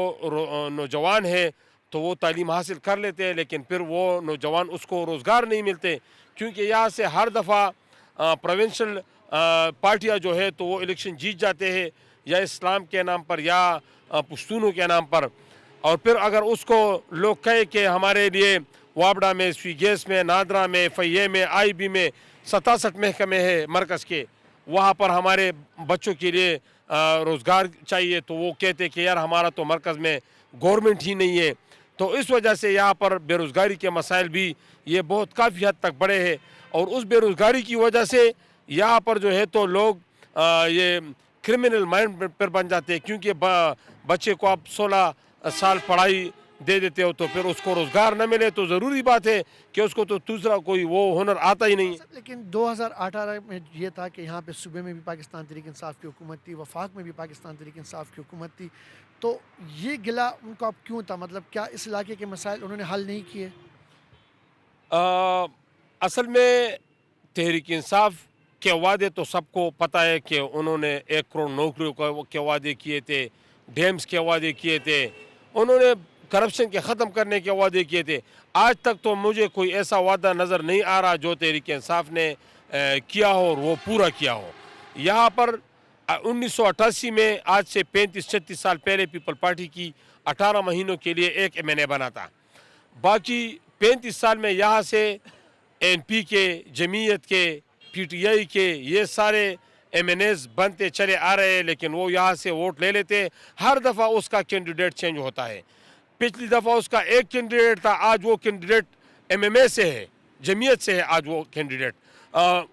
نوجوان ہیں تو وہ تعلیم حاصل کر لیتے ہیں لیکن پھر وہ نوجوان اس کو روزگار نہیں ملتے، کیونکہ یہاں سے ہر دفعہ پروونشل پارٹیاں جو ہے تو وہ الیکشن جیت جاتے ہیں یا اسلام کے نام پر یا پشتونوں کے نام پر. اور پھر اگر اس کو لوگ کہے کہ ہمارے لیے وابڈا میں، سوئی گیس میں، نادرا میں، FIA میں، IB میں 67 محکمے ہیں مرکز کے، وہاں پر ہمارے بچوں کے لیے روزگار چاہیے تو وہ کہتے کہ یار ہمارا تو مرکز میں گورنمنٹ ہی نہیں ہے. تو اس وجہ سے یہاں پر بے روزگاری کے مسائل بھی یہ بہت کافی حد تک بڑے ہیں اور اس بے روزگاری کی وجہ سے یہاں پر جو ہے تو لوگ یہ کرمنل مائنڈ پر بن جاتے ہیں، کیونکہ بچے کو اب 16 سال پڑھائی दे देते हो तो फिर उसको रोज़गार न मिले तो ज़रूरी बात है कि उसको तो दूसरा कोई वो हुनर आता ही नहीं है। लेकिन 2018 में ये था कि यहाँ पे सूबे में भी पाकिस्तान तहरीक इंसाफ की हुकूमत थी, वफाक में भी पाकिस्तान तहरीक इंसाफ की हुकूमत थी, तो ये गिला उनको अब क्यों था? मतलब क्या इस इलाके के मसाइल उन्होंने हल नहीं किए? असल में तहरीक इंसाफ के वादे तो सबको पता है कि उन्होंने 1 करोड़ नौकरियों के वादे किए थे, डैम्स के वादे किए थे, उन्होंने करप्शन के ख़त्म करने के वादे किए थे। आज तक तो मुझे कोई ऐसा वादा नज़र नहीं आ रहा जो तहरीक इंसाफ ने किया हो और वो पूरा किया हो। यहाँ पर 1988 में आज से 35-36 साल पहले पीपल पार्टी की 18 महीनों के लिए एक MNA बना था। बाकी 35 साल में यहाँ से NP के, जमीयत के, PTI के ये सारे MNAs बनते चले आ रहे हैं, लेकिन वो यहाँ से वोट ले लेते हैं। हर दफ़ा उसका कैंडिडेट चेंज होता है। पिछली दफ़ा उसका एक कैंडिडेट था, आज वो कैंडिडेट MMA से है, जमीयत से है आज वो कैंडिडेट।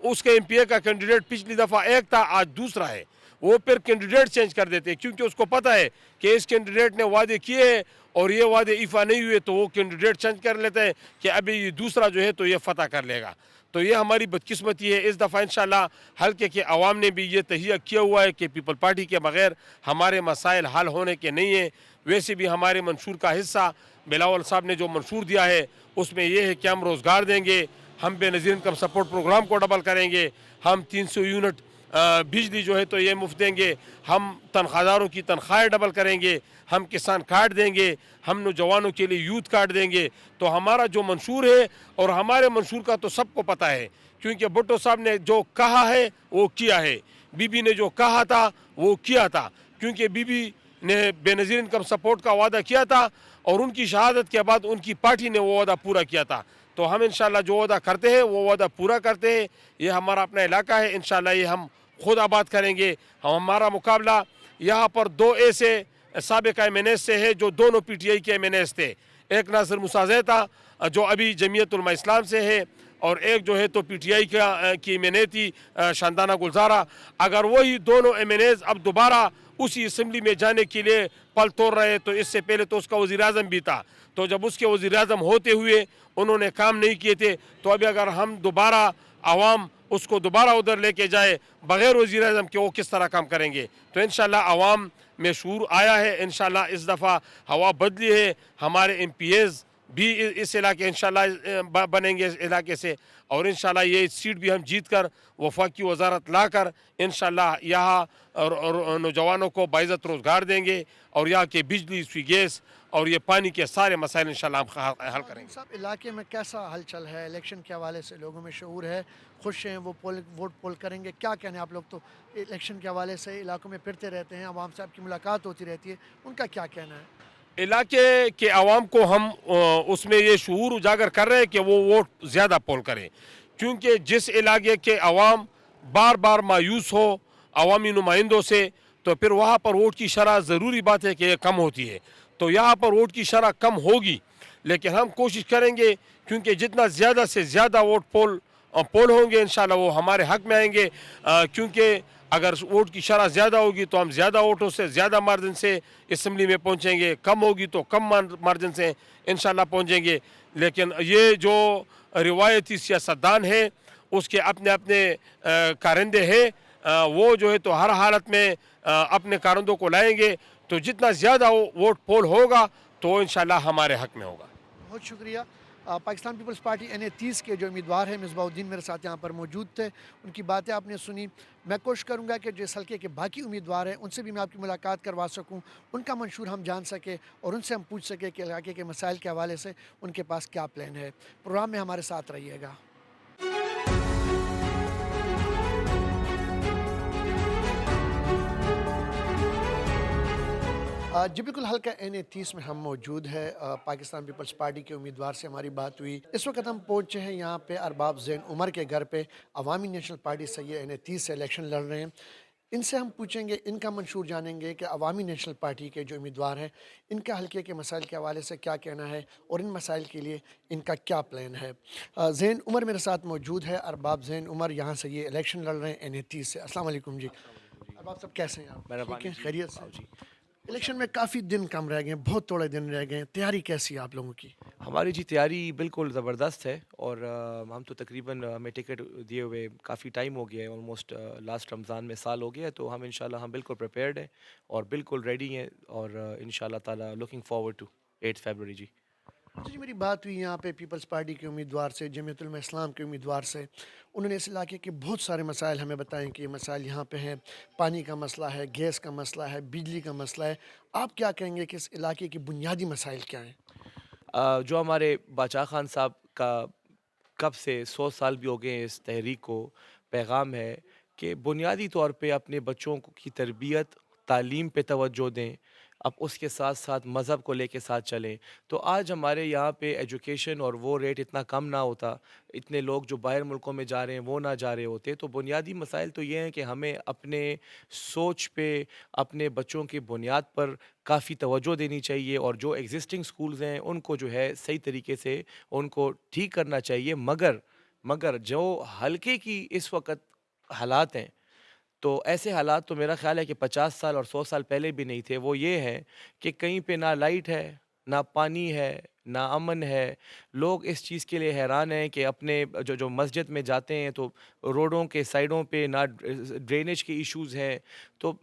उसके MPA का कैंडिडेट पिछली दफ़ा एक था, आज दूसरा है। वो फिर कैंडिडेट चेंज कर देते हैं क्योंकि उसको पता है कि इस कैंडिडेट ने वादे किए हैं और ये वादे इफ़ा नहीं हुए, तो वो कैंडिडेट चेंज कर लेते हैं कि अभी ये दूसरा जो है तो ये फ़तह कर लेगा। तो ये हमारी बदकिस्मती है। इस दफ़ा इंशाल्लाह हल्के के अवाम ने भी ये तहिया किया हुआ है कि पीपल पार्टी के बग़ैर हमारे मसाइल हल होने के नहीं हैं। वैसे भी हमारे मंशूर का हिस्सा बिलावल साहब ने जो मंशूर दिया है उसमें ये है कि हम रोज़गार देंगे, हम बेनज़ीर इनकम सपोर्ट प्रोग्राम को डबल करेंगे, हम 300 यूनिट बिजली जो है तो ये मुफ्त देंगे, हम तनख्वाहदारों की तनख्वाहें डबल करेंगे, हम किसान कार्ड देंगे, हम नौजवानों के लिए यूथ कार्ड देंगे। तो हमारा जो मंशूर है और हमारे मंशूर का तो सबको पता है क्योंकि भुट्टो साहब ने जो कहा है वो किया है, बीबी ने जो कहा था वो किया था, क्योंकि बीबी ने बेनज़ीर इनकम सपोर्ट का वादा किया था और उनकी शहादत के बाद उनकी पार्टी ने वो वादा पूरा किया था। तो हम इंशाल्लाह जो वादा करते हैं वो वादा पूरा करते हैं। ये हमारा अपना इलाका है, इंशाल्लाह ये हम खुद आबाद करेंगे। हमारा मुकाबला यहाँ पर 2 ऐसे साबिक MNAs से है जो दोनों PTI के MNAs थे। एक नासिर मुसाज़े था जो अभी जमीयत उलमा इस्लाम से है और एक जो है तो PTI की MNA थी शानदाना गुलजारा। अगर वही दोनों MNAs अब दोबारा उसी असम्बली में जाने के लिए पल तोड़ रहे, तो इससे पहले तो उसका वज़ीर आज़म भी था, तो जब उसके वज़ीर आज़म होते हुए उन्होंने काम नहीं किए थे, तो अभी अगर हम दोबारा आवाम उसको दोबारा उधर लेके जाए बग़ैर वज़ीर आज़म के वो किस तरह काम करेंगे। तो इंशाल्लाह आवाम में शूर आया है, इंशाल्लाह इस दफ़ा हवा बदली है। हमारे MPAs भी इस इलाके इंशाल्लाह बनेंगे इस इलाके से और इंशाल्लाह ये सीट भी हम जीत कर वफाकी वजारत ला कर इंशाल्लाह यहाँ नौजवानों को बाइज़्ज़त रोज़गार देंगे और यहाँ के बिजली, गैस और ये पानी के सारे मसाइल इंशाल्लाह हम हल करेंगे। साहब, इलाके में कैसा हलचल है? इलेक्शन के हवाले से लोगों में शऊर है, खुश हैं, वो वोट पोल करेंगे? क्या कहने आप लोग तो इलेक्शन के हवाले से इलाकों में फिरते रहते हैं, आवाम से आपकी मुलाकात होती रहती है, उनका क्या कहना है? इलाके के आवाम को हम उसमें ये शऊर उजागर कर रहे हैं कि वो वोट ज़्यादा पोल करें, क्योंकि जिस इलाके के आवाम बार बार मायूस हो अवामी नुमाइंदों से, तो फिर वहाँ पर वोट की शरह ज़रूरी बात है कि ये कम होती है। तो यहाँ पर वोट की शरह कम होगी, लेकिन हम कोशिश करेंगे क्योंकि जितना ज़्यादा से ज़्यादा वोट पोल होंगे इंशाल्लाह वो हमारे हक़ में आएंगे, क्योंकि अगर वोट की शरह ज़्यादा होगी तो हम ज़्यादा वोटों से ज़्यादा मार्जिन से असम्बली में पहुँचेंगे, कम होगी तो कम मार्जिन से इंशाल्लाह पहुँचेंगे। लेकिन ये जो रिवायती सियासतदान है उसके अपने अपने कारिंदे हैं, वो जो है तो हर हालत में अपने कारिंदों को लाएंगे, तो जितना ज़्यादा वोट पोल होगा तो इंशाल्लाह हमारे हक़ में होगा। बहुत शुक्रिया। पाकिस्तान पीपल्स पार्टी NA 30 के जो उम्मीदवार हैं मिसबाउद्दीन मेरे साथ यहाँ पर मौजूद थे, उनकी बातें आपने सुनी। मैं कोशिश करूँगा कि जो इस हल्के के बाकी उम्मीदवार हैं उनसे भी मैं आपकी मुलाकात करवा सकूँ, उनका मंशूर हम जान सकें और उनसे हम पूछ सकें कि इलाके के मसाइल के हवाले से उनके पास क्या प्लान है। प्रोग्राम में हमारे साथ रहिएगा। जी बिल्कुल, हल्का NA 30 में हम मौजूद है। पाकिस्तान पीपल्स पार्टी के उम्मीदवार से हमारी बात हुई। इस वक्त हम पहुंचे हैं यहाँ पे अरबाब ज़ैन उमर के घर पे। अवामी नेशनल पार्टी से ये NA 30 से इलेक्शन लड़ रहे हैं। इनसे हम पूछेंगे, इनका मंशूर जानेंगे कि अवामी नेशनल पार्टी के जो उम्मीदवार हैं इनका हल्के के मसाइल के हवाले से क्या कहना है और इन मसाइल के लिए इनका क्या प्लान है। ज़ैन उमर मेरे साथ मौजूद है। अरबाब ज़ैन उमर यहाँ से ये इलेक्शन लड़ रहे हैं NA 30 से। अस्सलाम वालेकुम जी। अरबाब साहब कैसे हैं आप? ठीक हैं, खैरियत से? इलेक्शन में काफ़ी दिन कम रह गए हैं, बहुत थोड़े दिन रह गए हैं, तैयारी कैसी है आप लोगों की? हमारी जी तैयारी बिल्कुल ज़बरदस्त है और हम तो तकरीबन हमें टिकट दिए हुए काफ़ी टाइम हो गया है, ऑलमोस्ट लास्ट रमज़ान में साल हो गया है, तो हम इंशाल्लाह हम बिल्कुल प्रिपेयर्ड हैं और बिल्कुल रेडी हैं और इंशाल्लाह ताला लुकिंग फॉरवर्ड टू 8 फरवरी जी। अच्छा जी, मेरी बात हुई यहाँ पे पीपल्स पार्टी के उम्मीदवार से, जमीयत उलमा इस्लाम के उम्मीदवार से। उन्होंने इस इलाके के बहुत सारे मसाइल हमें बताएं कि ये मसाइल यहाँ पे हैं, पानी का मसला है, गैस का मसला है, बिजली का मसला है। आप क्या कहेंगे कि इस इलाके की बुनियादी मसाइल क्या हैं? जो हमारे बादशाह खान साहब का कब से 100 साल भी हो गए हैं इस तहरीक को, पैगाम है कि बुनियादी तौर पे अपने बच्चों की तरबियत, तालीम पे तवज्जो दें, अब उसके साथ साथ मज़हब को लेके साथ चलें। तो आज हमारे यहाँ पे एजुकेशन और वो रेट इतना कम ना होता, इतने लोग जो बाहर मुल्कों में जा रहे हैं वो ना जा रहे होते। तो बुनियादी मसाइल तो ये हैं कि हमें अपने सोच पे, अपने बच्चों की बुनियाद पर काफ़ी तवज्जो देनी चाहिए और जो एग्जिस्टिंग स्कूल्स हैं उनको जो है सही तरीके से उनको ठीक करना चाहिए। मगर जो हल्के की इस वक़्त हालात हैं, तो ऐसे हालात तो मेरा ख़्याल है कि 50 साल और 100 साल पहले भी नहीं थे। वो ये हैं कि कहीं पे ना लाइट है, ना पानी है, ना अमन है। लोग इस चीज़ के लिए हैरान हैं कि अपने जो मस्जिद में जाते हैं तो रोडों के साइडों पे ना ड्रेनेज के इश्यूज़ हैं। तो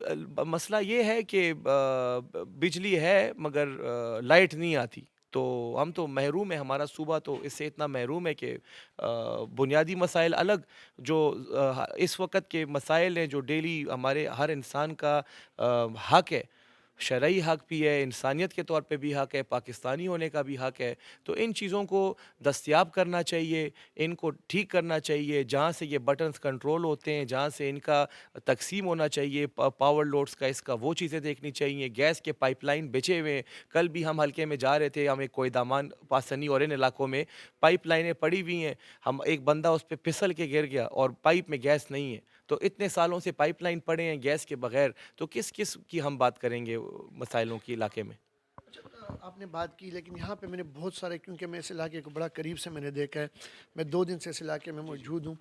मसला ये है कि बिजली है मगर लाइट नहीं आती। तो हम तो महरूम हैं, हमारा सूबा तो इससे इतना महरूम है कि बुनियादी मसाइल अलग, जो इस वक़्त के मसाइल हैं जो डेली हमारे हर इंसान का हक़ है, शरई हक़ भी है, इंसानियत के तौर पे भी हक़ है, पाकिस्तानी होने का भी हक़ है। तो इन चीज़ों को दस्तयाब करना चाहिए, इनको ठीक करना चाहिए, जहाँ से ये बटन्स कंट्रोल होते हैं, जहाँ से इनका तक़सीम होना चाहिए पावर लोड्स का, इसका वो चीज़ें देखनी चाहिए। गैस के पाइपलाइन बिछे हुए हैं, कल भी हम हलके में जा रहे थे, हमें कोयदामान, पासनी और इन इलाकों में पाइपलाइनें पड़ी हुई हैं, हम एक बंदा उस पे फिसल के गिर गया और पाइप में गैस नहीं है। तो इतने सालों से पाइपलाइन पड़े हैं गैस के बगैर, तो किस किस की हम बात करेंगे मसाइलों की इलाके में। आपने बात की, लेकिन यहाँ पे मैंने बहुत सारे, क्योंकि मैं इस इलाके को बड़ा करीब से मैंने देखा है, मैं 2 दिन से इस इलाके में मौजूद हूँ।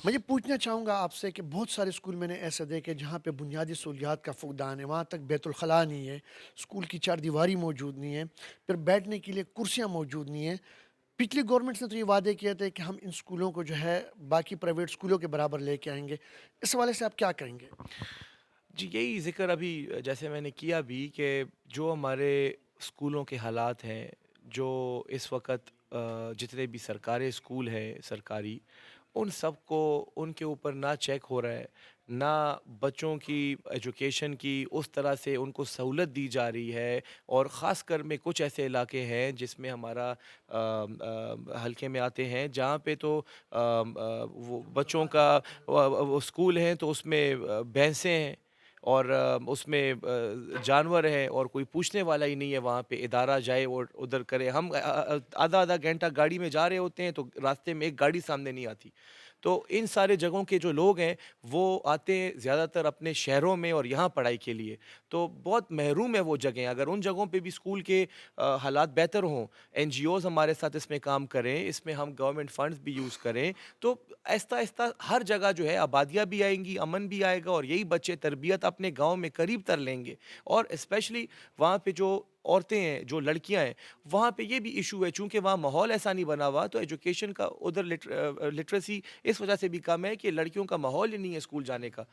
मैं ये पूछना चाहूँगा आपसे कि बहुत सारे स्कूल मैंने ऐसे देखे जहाँ पे बुनियादी सहूलियात का फुकदान है, वहाँ तक बैतुल खला नहीं है, स्कूल की चारदीवारी मौजूद नहीं है, फिर बैठने के लिए कुर्सियाँ मौजूद नहीं हैं। पिछली गवर्नमेंट्स ने तो ये वादे किए थे कि हम इन स्कूलों को जो है बाकी प्राइवेट स्कूलों के बराबर लेके आएंगे। इस हवाले से आप क्या कहेंगे? जी, यही ज़िक्र अभी जैसे मैंने किया भी कि जो हमारे स्कूलों के हालात हैं, जो इस वक़्त जितने भी सरकारी स्कूल हैं सरकारी, उन सब को उनके ऊपर ना चेक हो रहा है, ना बच्चों की एजुकेशन की उस तरह से उनको सहूलत दी जा रही है। और ख़ासकर में कुछ ऐसे इलाके हैं जिसमें हमारा हलके में आते हैं जहाँ पे तो वो बच्चों का वो स्कूल हैं तो उसमें भैंसें हैं और उसमें जानवर हैं और कोई पूछने वाला ही नहीं है, वहाँ पे इदारा जाए और उधर करे। हम आधा-आधा घंटा गाड़ी में जा रहे होते हैं तो रास्ते में एक गाड़ी सामने नहीं आती। तो इन सारे जगहों के जो लोग हैं वो आते हैं ज़्यादातर अपने शहरों में और यहाँ पढ़ाई के लिए, तो बहुत महरूम है वो जगहें। अगर उन जगहों पे भी स्कूल के हालात बेहतर हों, एनजीओज़ हमारे साथ इसमें काम करें, इसमें हम गवर्नमेंट फंड्स भी यूज़ करें, तो आहिस्ता-आहिस्ता हर जगह जो है आबादियाँ भी आएँगी, अमन भी आएगा और यही बच्चे तरबियत अपने गाँव में करीब तर लेंगे। और स्पेशली वहाँ पे जो औरतें हैं, जो लड़कियाँ हैं, वहाँ पे ये भी इशू है, चूँकि वहाँ माहौल ऐसा नहीं बना हुआ, तो एजुकेशन का उधर लिटरेसी इस वजह से भी कम है कि लड़कियों का माहौल ही नहीं है स्कूल जाने का।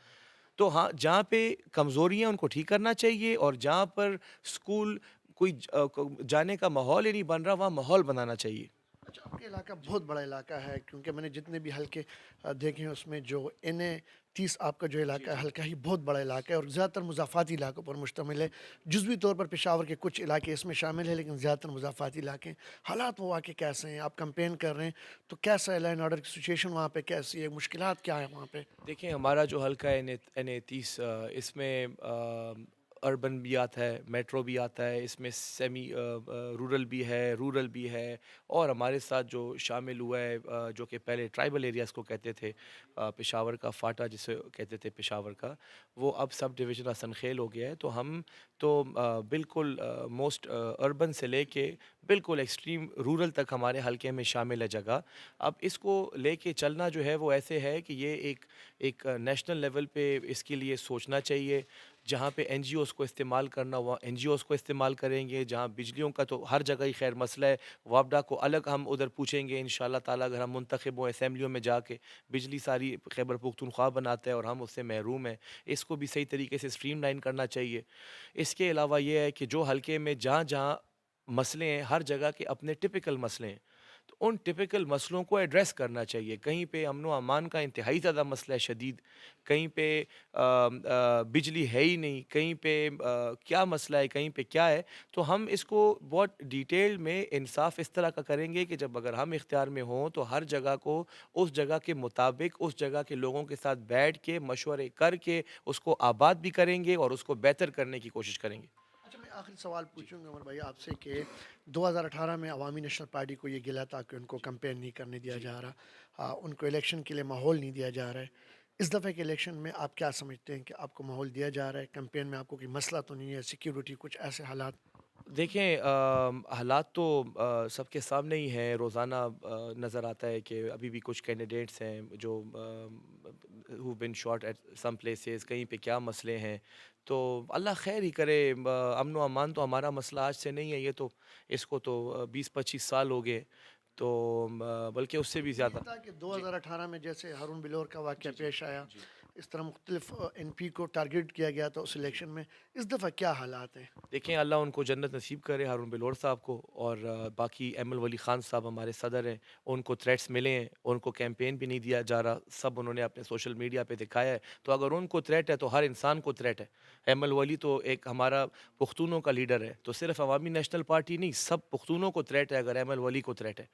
तो हाँ, जहाँ पे कमज़ोरियाँ उनको ठीक करना चाहिए और जहाँ पर स्कूल कोई जाने का माहौल ही नहीं बन रहा, वहाँ माहौल बनाना चाहिए। अच्छा, आपका इलाका बहुत बड़ा इलाका है, क्योंकि मैंने जितने भी हलके देखे हैं उसमें जो NA 30 आपका जो इलाका है हल्का ही बहुत बड़ा इलाका है और ज़्यादातर मुज़ाफ़ाती इलाकों पर मुश्तमिल है। जुज़वी तौर पर पेशावर के कुछ इलाके इसमें शामिल है, लेकिन ज़्यादातर मुज़ाफ़ाती इलाके हैं। हालात वो वाक़ई कैसे हैं? आप कैंपेन कर रहे हैं तो कैसा है, लॉ एंड ऑर्डर की सिचुएशन वहाँ पे कैसी है, मुश्किलात क्या है वहाँ पे? देखिए, हमारा जो हल्का है NA 30, इसमें अर्बन भी आता है, मेट्रो भी आता है, इसमें सेमी रूरल भी है, रूरल भी है और हमारे साथ जो शामिल हुआ है जो कि पहले ट्राइबल एरियाज़ को कहते थे, पेशावर का फाटा जिसे कहते थे पेशावर का, वो अब सब डिवीज़न असनखेल हो गया है। तो हम तो बिल्कुल मोस्ट अर्बन से लेके बिल्कुल एक्सट्रीम रूरल तक हमारे हलके में शामिल है जगह। अब इसको लेके चलना जो है वो ऐसे है कि ये एक नेशनल लेवल पे इसके लिए सोचना चाहिए। جہاں پہ این جی اوز کو استعمال کرنا وہاں این جی اوز کو استعمال کریں گے. جہاں بجلیوں کا تو ہر جگہ ہی خیر مسئلہ ہے, وابڈا کو الگ ہم ادھر پوچھیں گے انشاءاللہ تعالیٰ, اگر ہم منتخب ہوں اسمبلیوں میں جا کے. بجلی ساری خیبر پختونخوا بناتا ہے اور ہم اس سے محروم ہیں, اس کو بھی صحیح طریقے سے اسٹریم لائن کرنا چاہیے. اس کے علاوہ یہ ہے کہ جو حلقے میں جہاں جہاں مسئلے ہیں, ہر جگہ کے اپنے ٹپیکل مسئلے ہیں, تو ان ٹپیکل مسئلوں کو ایڈریس کرنا چاہیے. کہیں پہ امن و امان کا انتہائی زیادہ مسئلہ ہے شدید, کہیں پہ بجلی ہے ہی نہیں, کہیں پہ کیا مسئلہ ہے, کہیں پہ کیا ہے. تو ہم اس کو بہت ڈیٹیل میں انصاف اس طرح کا کریں گے کہ جب اگر ہم اختیار میں ہوں تو ہر جگہ کو اس جگہ کے مطابق اس جگہ کے لوگوں کے ساتھ بیٹھ کے مشورے کر کے اس کو آباد بھی کریں گے اور اس کو بہتر کرنے کی کوشش کریں گے. اچھا, میں آخری سوال پوچھوں گا عمر بھائی آپ سے کہ 2018 میں عوامی نیشنل پارٹی کو یہ گلا تھا کہ ان کو کمپین نہیں کرنے دیا جا رہا, ان کو الیکشن کے لیے ماحول نہیں دیا جا رہا ہے. اس دفعہ کے الیکشن میں آپ کیا سمجھتے ہیں کہ آپ کو ماحول دیا جا رہا ہے؟ کمپین میں آپ کو کوئی مسئلہ تو نہیں ہے, سیکیورٹی کچھ ایسے حالات؟ دیکھیں حالات تو سب کے سامنے ہی ہیں, روزانہ نظر آتا ہے کہ ابھی بھی کچھ کینڈیڈیٹس ہیں جو who been shot at some places, کہیں پہ کیا مسئلے ہیں. تو اللہ خیر ہی کرے. امن و امان تو ہمارا مسئلہ آج سے نہیں ہے, یہ تو اس کو تو 20-25 سال ہو گئے, تو بلکہ اس سے بھی زیادہ. کہ 2018 میں جیسے ہارون بلور کا واقعہ پیش آیا, اس طرح مختلف این پی کو ٹارگیٹ کیا گیا تھا اس الیکشن میں, اس دفعہ کیا حالات ہیں؟ دیکھیں اللہ ان کو جنت نصیب کرے, ہارون بلور صاحب کو, اور باقی ایمل ولی خان صاحب ہمارے صدر ہیں, ان کو تھریٹس ملے ہیں, ان کو کیمپین بھی نہیں دیا جا رہا, سب انہوں نے اپنے سوشل میڈیا پہ دکھایا ہے. تو اگر ان کو تھریٹ ہے تو ہر انسان کو تھریٹ ہے. ایمل ولی تو ایک ہمارا پختونوں کا لیڈر ہے, تو صرف عوامی نیشنل پارٹی نہیں, سب پختونوں کو تھریٹ ہے. اگر ایمل ولی کو تھریٹ ہے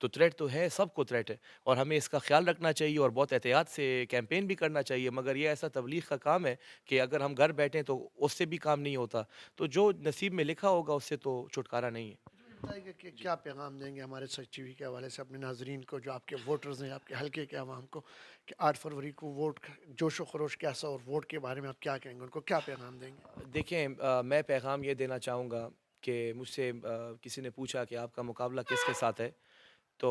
تو تھریٹ تو ہے, سب کو تھریٹ ہے, اور ہمیں اس کا خیال رکھنا چاہیے اور بہت احتیاط سے کیمپین بھی کرنا چاہیے. مگر یہ ایسا تبلیغ کا کام ہے کہ اگر ہم گھر بیٹھیں تو اس سے بھی کام نہیں ہوتا, تو جو نصیب میں لکھا ہوگا اس سے تو چھٹکارا نہیں ہے. بتائیے کہ کیا پیغام دیں گے ہمارے سچ ٹی وی کے حوالے سے اپنے ناظرین کو, جو آپ کے ووٹرز ہیں, آپ کے حلقے کے عوام کو, کہ 8 فروری کو ووٹ جوش و خروش کیسا, اور ووٹ کے بارے میں آپ کیا کہیں گے, ان کو کیا پیغام دیں گے؟ دیکھیں میں پیغام یہ دینا چاہوں گا کہ مجھ سے کسی نے پوچھا کہ آپ کا مقابلہ کس کے ساتھ ہے, تو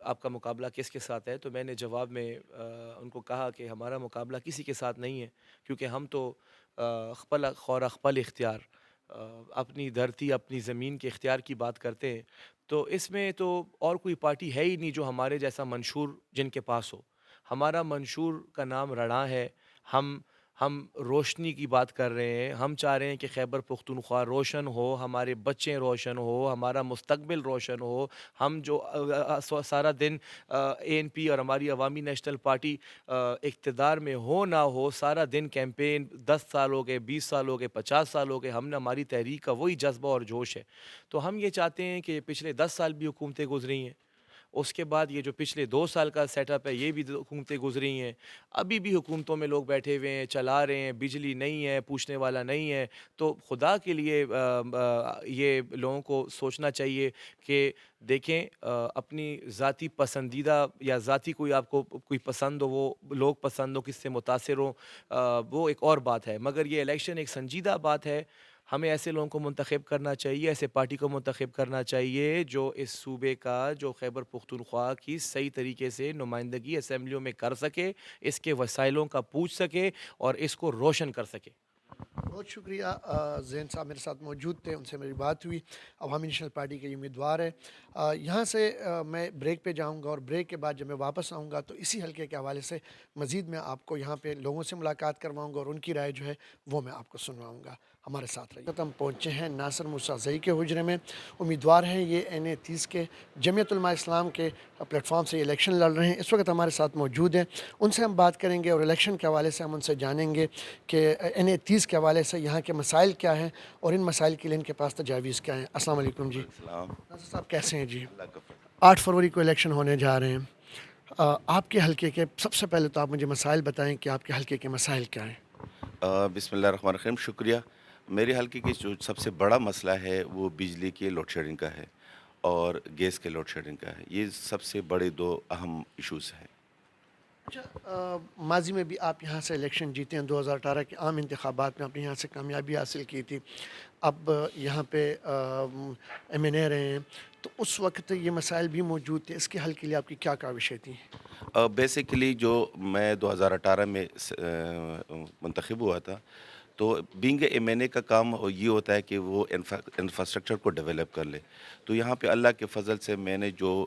آپ کا مقابلہ کس کے ساتھ ہے, تو میں نے جواب میں ان کو کہا کہ ہمارا مقابلہ کسی کے ساتھ نہیں ہے, کیونکہ ہم تو خپل خور خپل اختیار, اپنی دھرتی اپنی زمین کے اختیار کی بات کرتے ہیں. تو اس میں تو اور کوئی پارٹی ہے ہی نہیں جو ہمارے جیسا منشور جن کے پاس ہو. ہمارا منشور کا نام رڑا ہے. ہم روشنی کی بات کر رہے ہیں, ہم چاہ رہے ہیں کہ خیبر پختونخوا روشن ہو, ہمارے بچے روشن ہو, ہمارا مستقبل روشن ہو. ہم جو سارا دن اے این پی اور ہماری عوامی نیشنل پارٹی اقتدار میں ہو نہ ہو, سارا دن کیمپین, 10 سال ہو گئے, 20 سال ہو گئے, 50 سال ہو گئے, ہم نے ہماری تحریک کا وہی جذبہ اور جوش ہے. تو ہم یہ چاہتے ہیں کہ پچھلے 10 سال بھی حکومتیں گزری ہیں, اس کے بعد یہ جو پچھلے 2 سال کا سیٹ اپ ہے یہ بھی حکومتیں گزری ہیں, ابھی بھی حکومتوں میں لوگ بیٹھے ہوئے ہیں, چلا رہے ہیں, بجلی نہیں ہے, پوچھنے والا نہیں ہے. تو خدا کے لیے یہ لوگوں کو سوچنا چاہیے کہ دیکھیں اپنی ذاتی پسندیدہ یا ذاتی کوئی آپ کو کوئی پسند ہو, وہ لوگ پسند ہو, کس سے متاثر ہوں, وہ ایک اور بات ہے. مگر یہ الیکشن ایک سنجیدہ بات ہے. ہمیں ایسے لوگوں کو منتخب کرنا چاہیے, ایسے پارٹی کو منتخب کرنا چاہیے جو اس صوبے کا, جو خیبر پختونخوا کی صحیح طریقے سے نمائندگی اسمبلیوں میں کر سکے, اس کے وسائلوں کا پوچھ سکے اور اس کو روشن کر سکے. بہت شکریہ. زین صاحب میرے ساتھ موجود تھے, ان سے میری بات ہوئی, عوامی نیشنل پارٹی کے امیدوار ہے. یہاں سے میں بریک پہ جاؤں گا, اور بریک کے بعد جب میں واپس آؤں گا تو اسی حلقے کے حوالے سے مزید میں آپ کو یہاں پہ لوگوں سے ملاقات کرواؤں گا, اور ان کی رائے جو ہے وہ میں آپ کو سنواؤں گا. ہمارے ساتھ رہیے. ہم پہنچے ہیں ناصر موسیٰ زئی کے حجرے میں. امیدوار ہیں یہ NA30 کے جمعیت علماء اسلام کے پلیٹ فارم سے الیکشن لڑ رہے ہیں, اس وقت ہمارے ساتھ موجود ہیں. ان سے ہم بات کریں گے اور الیکشن کے حوالے سے ہم ان سے جانیں گے کہ NA30 کے حوالے سے یہاں کے مسائل کیا ہیں اور ان مسائل کے لیے ان کے پاس تجاویز کیا ہیں. السلام علیکم جی. ناصر صاحب کیسے ہیں جی؟ 8 فروری کو الیکشن ہونے جا رہے ہیں. آپ کے حلقے کے سب سے پہلے تو آپ مجھے مسائل بتائیں کہ آپ کے حلقے کے مسائل کیا ہیں. بسم اللہ الرحمن الرحیم. شکریہ. میرے حلقے کی جو سب سے بڑا مسئلہ ہے وہ بجلی کے لوڈ شیڈنگ کا ہے اور گیس کے لوڈ شیڈنگ کا ہے. یہ سب سے بڑے 2 اہم ایشوز ہیں. اچھا, ماضی میں بھی آپ یہاں سے الیکشن جیتے ہیں, 2018 کے عام انتخابات میں آپ نے یہاں سے کامیابی حاصل کی تھی. اب یہاں پہ MNA رہے ہیں, تو اس وقت یہ مسائل بھی موجود تھے. اس کے حل کے لیے آپ کی کیا کاوشیں تھیں؟ بیسیکلی جو میں 2018 میں منتخب ہوا تھا, تو بینگ ایم این اے کا کام یہ ہوتا ہے کہ وہ انفراسٹرکچر کو ڈیولپ کر لے. تو یہاں پہ اللہ کے فضل سے میں نے جو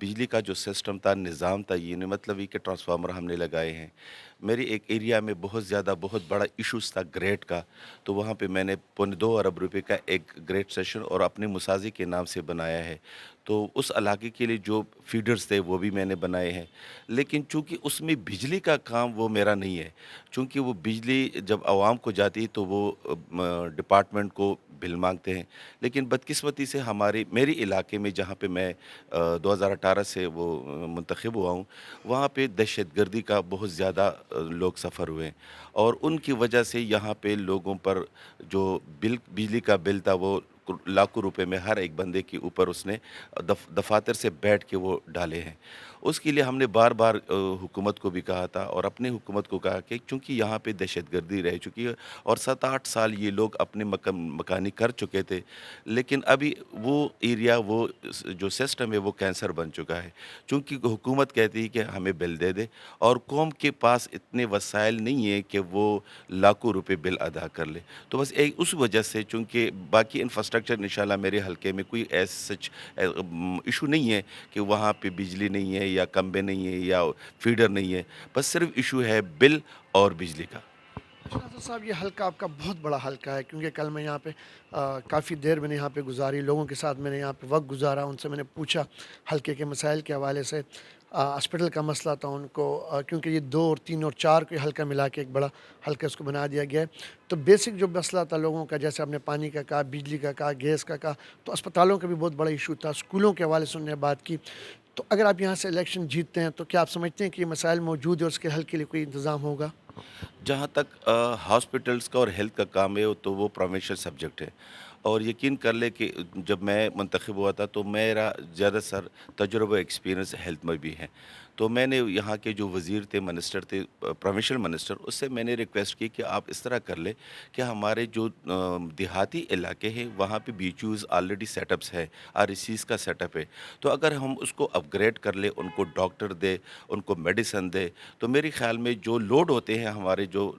بجلی کا جو سسٹم تھا, نظام تھا, یہ نہیں مطلب یہ کہ ٹرانسفارمر ہم نے لگائے ہیں. میری ایک ایریا میں بہت بڑا ایشوز تھا گریڈ کا, تو وہاں پہ میں نے 2.25 ارب روپے کا ایک گریڈ سیشن اور اپنے مساضی کے نام سے بنایا ہے. تو اس علاقے کے لیے جو فیڈرز تھے وہ بھی میں نے بنائے ہیں. لیکن چونکہ اس میں بجلی کا کام وہ میرا نہیں ہے, چونکہ وہ بجلی جب عوام کو جاتی ہے تو وہ ڈپارٹمنٹ کو بل مانگتے ہیں. لیکن بدقسمتی سے میری علاقے میں جہاں پہ میں 2018 سے وہ منتخب ہوا ہوں, وہاں پہ دہشت گردی کا بہت زیادہ لوگ سفر ہوئے, اور ان کی وجہ سے یہاں پہ لوگوں پر جو بجلی کا بل تھا وہ لاکھوں روپے میں ہر ایک بندے کے اوپر اس نے دفاتر سے بیٹھ کے وہ ڈالے ہیں. اس کے لیے ہم نے بار بار حکومت کو بھی کہا تھا اور اپنی حکومت کو کہا کہ چونکہ یہاں پہ دہشت گردی رہ چکی ہے اور 7-8 سال یہ لوگ اپنے مکانی کر چکے تھے, لیکن ابھی وہ ایریا وہ جو سسٹم ہے وہ کینسر بن چکا ہے. چونکہ حکومت کہتی ہے کہ ہمیں بل دے دے, اور قوم کے پاس اتنے وسائل نہیں ہیں کہ وہ لاکھوں روپے بل ادا کر لے. تو بس اس وجہ سے چونکہ باقی انفراسٹرکچر انشاءاللہ میرے حلقے میں کوئی سچ ایشو نہیں ہے کہ وہاں پہ بجلی نہیں ہے یا کمبے نہیں ہے یا فیڈر نہیں ہے, بس صرف ایشو ہے بل اور بجلی کا. ناصر صاحب, یہ حلقہ آپ کا بہت بڑا حلقہ ہے, کیونکہ کل میں یہاں پہ کافی دیر میں نے یہاں پہ گزاری, لوگوں کے ساتھ میں نے یہاں پہ وقت گزارا, ان سے میں نے پوچھا حلقے کے مسائل کے حوالے سے. ہاسپٹل کا مسئلہ تھا ان کو, کیونکہ یہ 2 اور 3 اور 4 کو حلقہ ملا کے ایک بڑا حلقہ اس کو بنا دیا گیا ہے. تو بیسک جو مسئلہ تھا لوگوں کا, جیسے آپ نے پانی کا کہا, بجلی کا کہا, گیس کا کہا, تو اسپتالوں کا بھی بہت بڑا ایشو تھا, اسکولوں کے حوالے سے انہوں نے بات کی. تو اگر آپ یہاں سے الیکشن جیتتے ہیں تو کیا آپ سمجھتے ہیں کہ یہ مسائل موجود ہے اور اس کے حل کے لیے کوئی انتظام ہوگا؟ جہاں تک ہاسپٹلس کا اور ہیلتھ کا کام ہے تو وہ پروونشل سبجیکٹ ہے, اور یقین کر لے کہ جب میں منتخب ہوا تھا تو میرا زیادہ سر تجربہ ایکسپیرینس ہیلتھ میں بھی ہے. تو میں نے یہاں کے جو وزیر تھے, منسٹر تھے, پروونشل منسٹر, اس سے میں نے ریکویسٹ کی کہ آپ اس طرح کر لیں کہ ہمارے جو دیہاتی علاقے ہیں وہاں پہ B H Us already set ups ہے, آر ای سیز کا سیٹ اپ ہے, تو اگر ہم اس کو اپ گریڈ کر لیں, ان کو ڈاکٹر دے, ان کو میڈیسن دے, تو میرے خیال میں جو لوڈ ہوتے ہیں ہمارے جو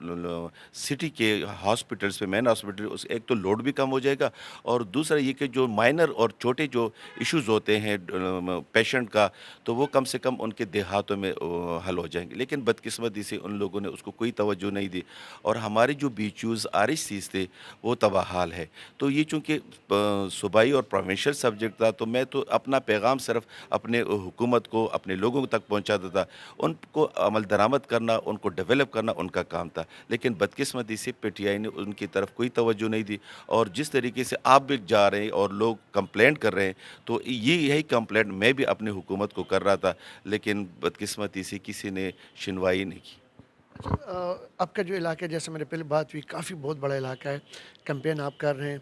سٹی کے ہاسپٹلس پہ, مین ہاسپٹل, ایک تو لوڈ بھی کم ہو جائے گا, اور دوسرا یہ کہ جو مائنر اور چھوٹے جو ایشوز ہوتے ہیں پیشنٹ کا, تو وہ کم سے کم ان کے دیہاتوں میں حل ہو جائیں گے. لیکن بدقسمتی سے ان لوگوں نے اس کو کوئی توجہ نہیں دی, اور ہمارے جو B H Us R H Cs تھے وہ تباہ حال ہے. تو یہ چونکہ صوبائی اور پروونشل سبجیکٹ تھا, تو میں تو اپنا پیغام صرف اپنے حکومت کو, اپنے لوگوں تک پہنچاتا تھا. ان کو عمل درآمد کرنا, ان کو ڈیولپ کرنا ان کا کام تھا. لیکن بدقسمتی سے پی ٹی آئی نے ان کی طرف کوئی توجہ نہیں دی, اور جس طریقے سے آپ بھی جا رہے ہیں اور لوگ کمپلینٹ کر رہے ہیں, تو یہی کمپلینٹ میں بھی اپنی حکومت کو کر رہا تھا, لیکن بدقسمتی سے کسی نے سنوائی نہیں کی. آپ کا جو علاقہ, جیسے میرے پہلے بات ہوئی, کافی بہت بڑا علاقہ ہے, کمپین آپ کر رہے ہیں,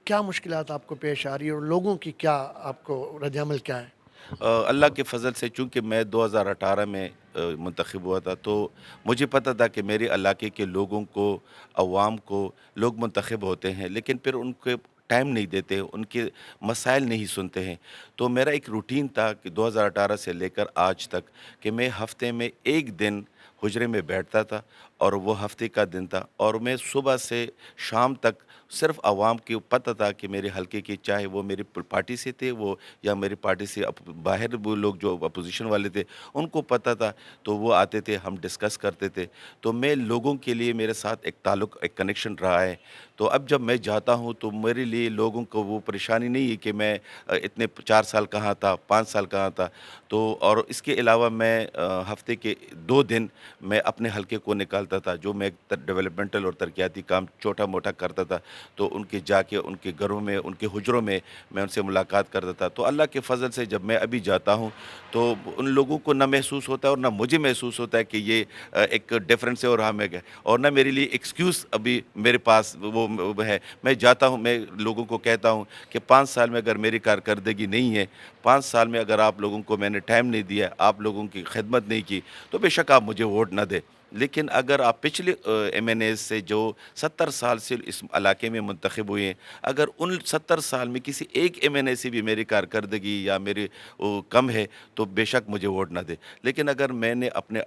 کیا مشکلات آپ کو پیش آ رہی ہے اور لوگوں کی کیا آپ کو رد عمل کیا ہے؟ اللہ کے فضل سے چونکہ میں 2018 میں منتخب ہوا تھا, تو مجھے پتہ تھا کہ میرے علاقے کے لوگوں کو, عوام کو, لوگ منتخب ہوتے ہیں لیکن پھر ان کے ٹائم نہیں دیتے, ان کے مسائل نہیں سنتے ہیں. تو میرا ایک روٹین تھا کہ 2018 سے لے کر آج تک کہ میں ہفتے میں ایک دن حجرے میں بیٹھتا تھا, اور وہ ہفتے کا دن تھا, اور میں صبح سے شام تک صرف عوام کو پتہ تھا کہ میرے حلقے کے, چاہے وہ میری پارٹی سے تھے وہ یا میری پارٹی سے باہر وہ لوگ جو اپوزیشن والے تھے, ان کو پتہ تھا, تو وہ آتے تھے, ہم ڈسکس کرتے تھے. تو میں لوگوں کے لیے میرے ساتھ ایک تعلق, ایک کنیکشن رہا ہے. تو اب جب میں جاتا ہوں تو میرے لیے لوگوں کو وہ پریشانی نہیں ہے کہ میں اتنے 4 سال کہاں تھا, 5 سال کہاں تھا. تو اور اس کے علاوہ میں ہفتے کے 2 دن میں اپنے حلقے کو نکالتا تھا, جو میں ڈیولپمنٹل اور ترقیاتی کام چھوٹا موٹا کرتا تھا, تو ان کے جا کے ان کے گھروں میں, ان کے حجروں میں میں ان سے ملاقات کرتا تھا. تو اللہ کے فضل سے جب میں ابھی جاتا ہوں تو ان لوگوں کو نہ محسوس ہوتا ہے اور نہ مجھے محسوس ہوتا ہے کہ یہ ایک ڈفرینس ہے اور ہمیں, اور نہ میرے لیے ایکسکیوز ابھی میرے پاس وہ ہے. میں جاتا ہوں, میں لوگوں کو کہتا ہوں کہ 5 سال میں اگر میری کارکردگی نہیں ہے, 5 سال میں اگر آپ لوگوں کو میں نے ٹائم نہیں دیا, آپ لوگوں کی خدمت نہیں کی, تو بے شک آپ مجھے ووٹ نہ دیں. لیکن اگر آپ پچھلے ایم این ایز سے جو 70 سال سے اس علاقے میں منتخب ہوئے ہیں, اگر ان 70 سال میں کسی ایک ایم این اے سے بھی میری کارکردگی یا میری کم ہے, تو بے شک مجھے ووٹ نہ دے. لیکن اگر میں نے اپنے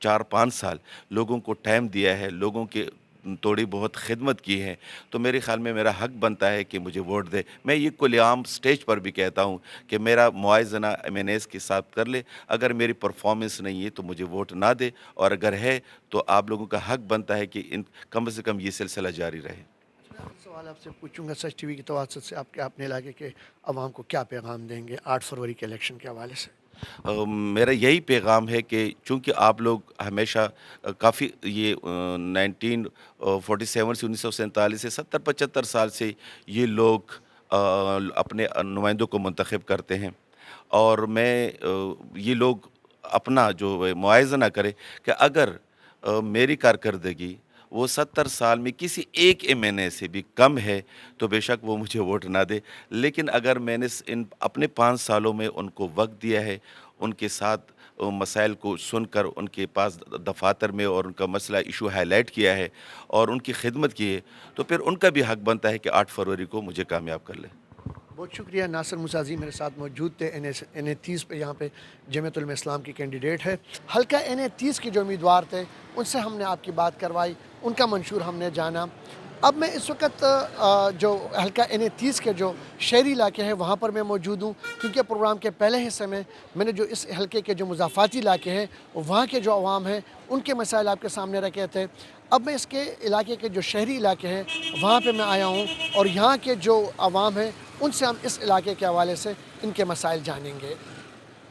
4-5 سال لوگوں کو ٹائم دیا ہے, لوگوں کے थोड़ी बहुत खिदमत की है, तो मेरे ख़्याल में मेरा हक़ बनता है कि मुझे वोट दे। मैं ये कुल्लेआम स्टेज पर भी कहता हूँ कि मेरा मुआज़ना MNAs के साथ कर ले, अगर मेरी परफॉर्मेंस नहीं है तो मुझे वोट ना दे, और अगर है तो आप लोगों का हक़ बनता है कि कम से कम ये सिलसिला जारी रहे। सवाल आपसे पूछूंगा, सच टीवी की तवज्जो से आपके अपने इलाके के अवाम को क्या पैगाम देंगे 8 फरवरी के इलेक्शन के हवाले से? मेरा यही पैगाम है कि चूँकि आप लोग हमेशा काफ़ी ये 1947 से 1947 से 70-75 साल से ये लोग अपने नुमाइंदों को मुंतखब करते हैं, और मैं ये लोग अपना जो मुआयज़ना करें कि अगर मेरी कारकर्दगी वो 70 साल में किसी एक MNA से भी कम है तो बेशक वो मुझे वोट ना दे, लेकिन अगर मैंने इन अपने 5 सालों में उनको वक्त दिया है, उनके साथ मसाइल को सुनकर उनके पास दफातर में और उनका मसला इशू हाईलाइट किया है और उनकी खिदमत की है, तो फिर उनका भी हक़ बनता है कि 8 फरवरी को मुझे कामयाब कर ले। बहुत शुक्रिया। नासिर मुसाजी मेरे साथ मौजूद थे, NA 30 पे यहाँ पे जमीयत उलमा इस्लाम की कैंडिडेट है। हल्का NA 30 के जो उम्मीदवार थे उनसे हमने आपकी बात करवाई, उनका मंशूर हमने जाना। अब मैं इस वक्त जो हल्का NA 30 के जो शहरी इलाके हैं वहाँ पर मैं मौजूद हूँ, क्योंकि प्रोग्राम के पहले हिस्से में मैंने जो इस हल्के के जो मुज़ाफ़ाती इलाके हैं वहाँ के जो अवाम हैं उनके मसाइल आपके सामने रखे थे। अब मैं इसके इलाके के जो शहरी इलाके हैं वहाँ पे मैं आया हूँ और यहाँ के जो अवाम हैं उनसे हम इस इलाके के हवाले से इनके मसाइल जानेंगे।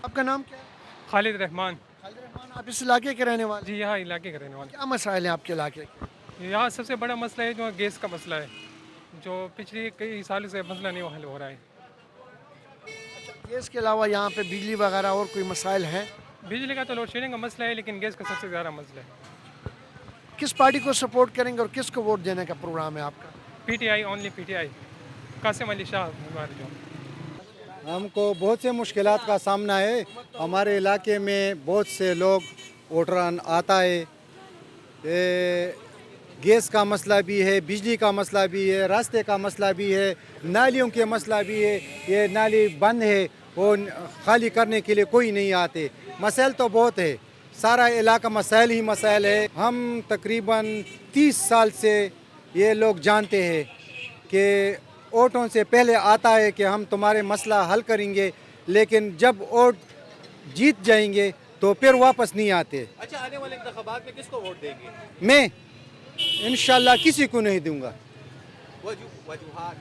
आपका नाम क्या है? खालिद रहमान। खालिद रहमान, आप इस इलाके के रहने वाले? जी, यहाँ इलाके के रहने वाले। क्या मसाइल हैं आपके इलाके के? यहाँ सबसे बड़ा मसला है जो गैस का मसला है, जो पिछले कई सालों से मसला नहीं हल हो रहा है। गैस के अलावा यहाँ पे बिजली वगैरह और कोई मसाइल हैं? बिजली का तो लोड शेडिंग का मसला है, लेकिन गैस का सबसे ज़्यादा मसला है। किस पार्टी को सपोर्ट करेंगे और किसको वोट देने का प्रोग्राम है आपका? PTI, only PTI, Qasim Ali Shah हमारे जो। हमको बहुत से मुश्किलात का सामना है। हमारे इलाके में बहुत से लोग वोटर आता है, गैस का मसला भी है, बिजली का मसला भी है, रास्ते का मसला भी है, नालियों के मसला भी है। ये नाली बंद है, वो खाली करने के लिए कोई नहीं आते। मसाइल तो बहुत है, सारा इलाका मसाइल ही मसाइल है। हम तकरीबन 30 साल से ये लोग जानते हैं कि वोटों से पहले आता है कि हम तुम्हारे मसला हल करेंगे, लेकिन जब वोट जीत जाएंगे तो फिर वापस नहीं आते। अच्छा, आने वाले इंतखाबात में किसको वोट देंगे? मैं इंशाल्लाह किसी को नहीं दूंगा। वजूहात?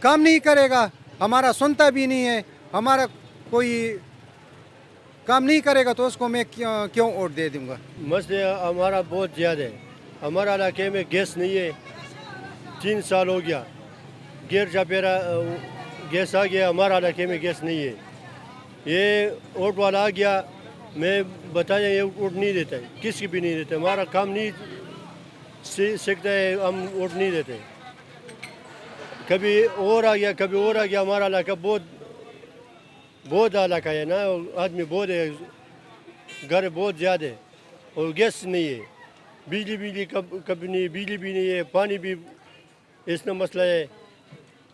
काम नहीं करेगा, हमारा सुनता भी नहीं है, हमारा कोई काम नहीं करेगा तो उसको मैं क्यों वोट दे दूंगा। मसले हमारा बहुत ज़्यादा है। हमारा इलाके में गैस नहीं है, 3 साल हो गया। गैर चपेरा गैस आ गया, हमारा इलाके में गैस नहीं है। ये वोट वाला आ गया, मैं बताया ये वोट नहीं देता है, किसी भी नहीं देता। हमारा काम नहीं सीखता है, हम वोट नहीं देते। कभी और आ गया, कभी और आ गया। हमारा इलाका बहुत इलाका है ना, आदमी बहुत है, घर बहुत ज़्यादा है और गैस नहीं है। बिजली कभी नहीं, बिजली भी नहीं है, पानी भी इसमें मसला है।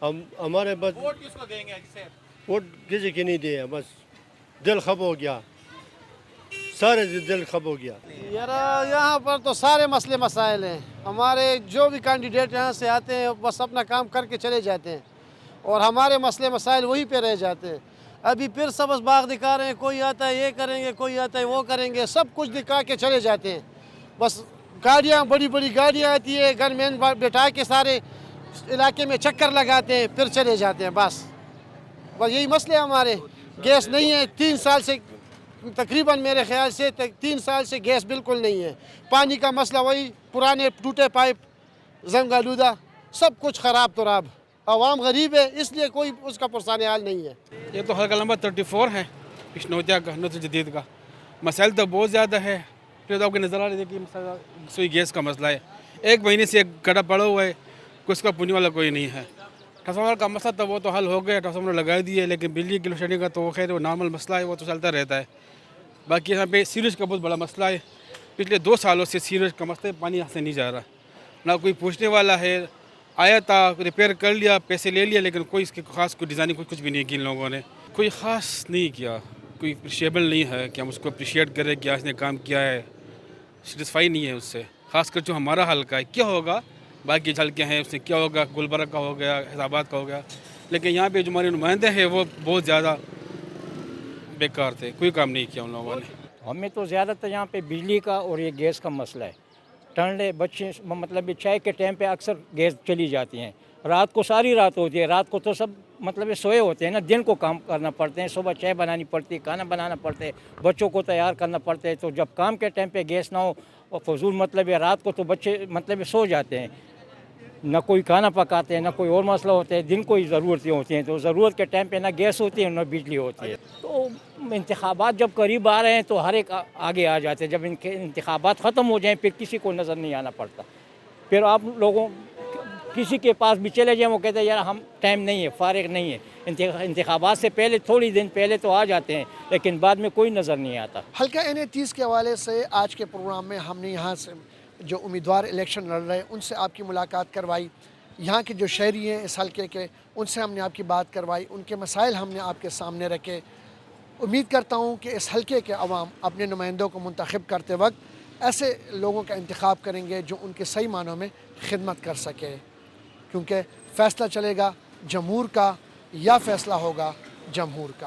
हम हमारे बस वोट किसको देंगे? वोट किसी के नहीं दिए, बस दिल खप हो गया, सारे दिल खप हो गया। यार यहाँ पर तो सारे मसले मसाइल हैं। हमारे जो भी कैंडिडेट यहाँ से आते हैं बस अपना काम करके चले जाते हैं और हमारे मसले मसाइल वहीं पे रह जाते हैं। अभी फिर सबस बाग दिखा रहे हैं, कोई आता है ये करेंगे, कोई आता है वो करेंगे, सब कुछ दिखा के चले जाते हैं। बस गाड़ियाँ, बड़ी बड़ी गाड़ियाँ आती है, गनमैन बैठा के सारे इलाके में चक्कर लगाते हैं, फिर चले जाते हैं। बस यही मसले हमारे। गैस नहीं है 3 साल से, तकरीबन मेरे ख्याल से 3 साल से गैस बिल्कुल नहीं है। पानी का मसला वही, पुराने टूटे पाइप, जंग आलूदा, सब कुछ ख़राब तुराब। आवाम गरीब है, इसलिए कोई उसका पुरसान हाल नहीं है। ये तो हल्का नंबर 34 है इश्नोतिया का, नसर जदीद का। मसाइल तो बहुत ज़्यादा है। फिर तो आपके नज़र आ रही है कि गैस का मसला है, 1 महीने से एक गड्ढा पड़ा हुआ है, उसका पुण्य वाला कोई नहीं है। ट्रांसफार्मर का मसला तो वो तो हल हो गया, ट्रांसफार्मर लगा दिए, लेकिन बिजली की लोड शेडिंग का तो खैर वो नॉर्मल मसला है, वो तो चलता रहता है। बाकी यहाँ पे सीवरेज का बहुत बड़ा मसला है। पिछले 2 सालों से सीवरेज का मसला है, पानी यहाँ से नहीं जा रहा, ना कोई पूछने वाला है। आया था, रिपेयर कर लिया, पैसे ले लिया, लेकिन कोई इसकी खास कोई डिज़ाइनिंग कुछ भी नहीं की इन लोगों ने, कोई ख़ास नहीं किया, कोई अप्रिशिएबल नहीं है कि हम उसको अप्रिशिएट करें कि आज ने काम किया है। सेटिस्फाई नहीं है उससे, खासकर जो हमारा हल्का है क्या होगा, बाकी हल्के हैं उससे क्या होगा, गुलबर्ग का हो गया, हैदराबाद का हो गया, लेकिन यहाँ पे जो हमारे नुमाइंदे हैं वो बहुत ज़्यादा बेकार थे, कोई काम नहीं किया उन लोगों ने। हमें तो ज़्यादातर यहाँ पे बिजली का और ये गैस का मसला है। ठंडे बच्चे मतलब चाय के टाइम पे अक्सर गैस चली जाती हैं, रात को सारी रात होती है, रात को तो सब मतलब सोए होते हैं ना, दिन को काम करना पड़ते हैं, सुबह चाय बनानी पड़ती है, खाना बनाना पड़ता है, बच्चों को तैयार करना पड़ता है। तो जब काम के टाइम पे गैस ना हो और फजूल मतलब है रात को तो बच्चे मतलब सो जाते हैं, ना कोई खाना पकाते हैं, ना कोई और मसला होता है, दिन को ही ज़रूरतें होती हैं। तो ज़रूरत के टाइम पे ना गैस होती है ना बिजली होती है। तो इंतखाबात जब करीब आ रहे हैं तो हर एक आगे आ जाते हैं। जब इनके इंतखाबात ख़त्म हो जाएं फिर किसी को नज़र नहीं आना पड़ता। फिर आप लोगों किसी के पास भी चले जाएं वो कहते हैं यार हम टाइम नहीं है, फारिग नहीं है। इंतखाबात से पहले थोड़ी दिन पहले तो आ जाते हैं, लेकिन बाद में कोई नज़र नहीं आता। हल्का NA30 के हवाले से आज के प्रोग्राम में हमने यहाँ से जो उम्मीदवार इलेक्शन लड़ रहे हैं उनसे आपकी मुलाकात करवाई, यहाँ के जो शहरी हैं इस हल्के के उनसे हमने आपकी बात करवाई, उनके मसाइल हमने आपके सामने रखे। उम्मीद करता हूँ कि इस हल्के के अवाम अपने नुमाइंदों को मुंतखब करते वक्त ऐसे लोगों का इंतखाब करेंगे जो उनके सही मानों में खिदमत कर सके, क्योंकि फ़ैसला चलेगा जमहूर का या फ़ैसला होगा जमहूर का।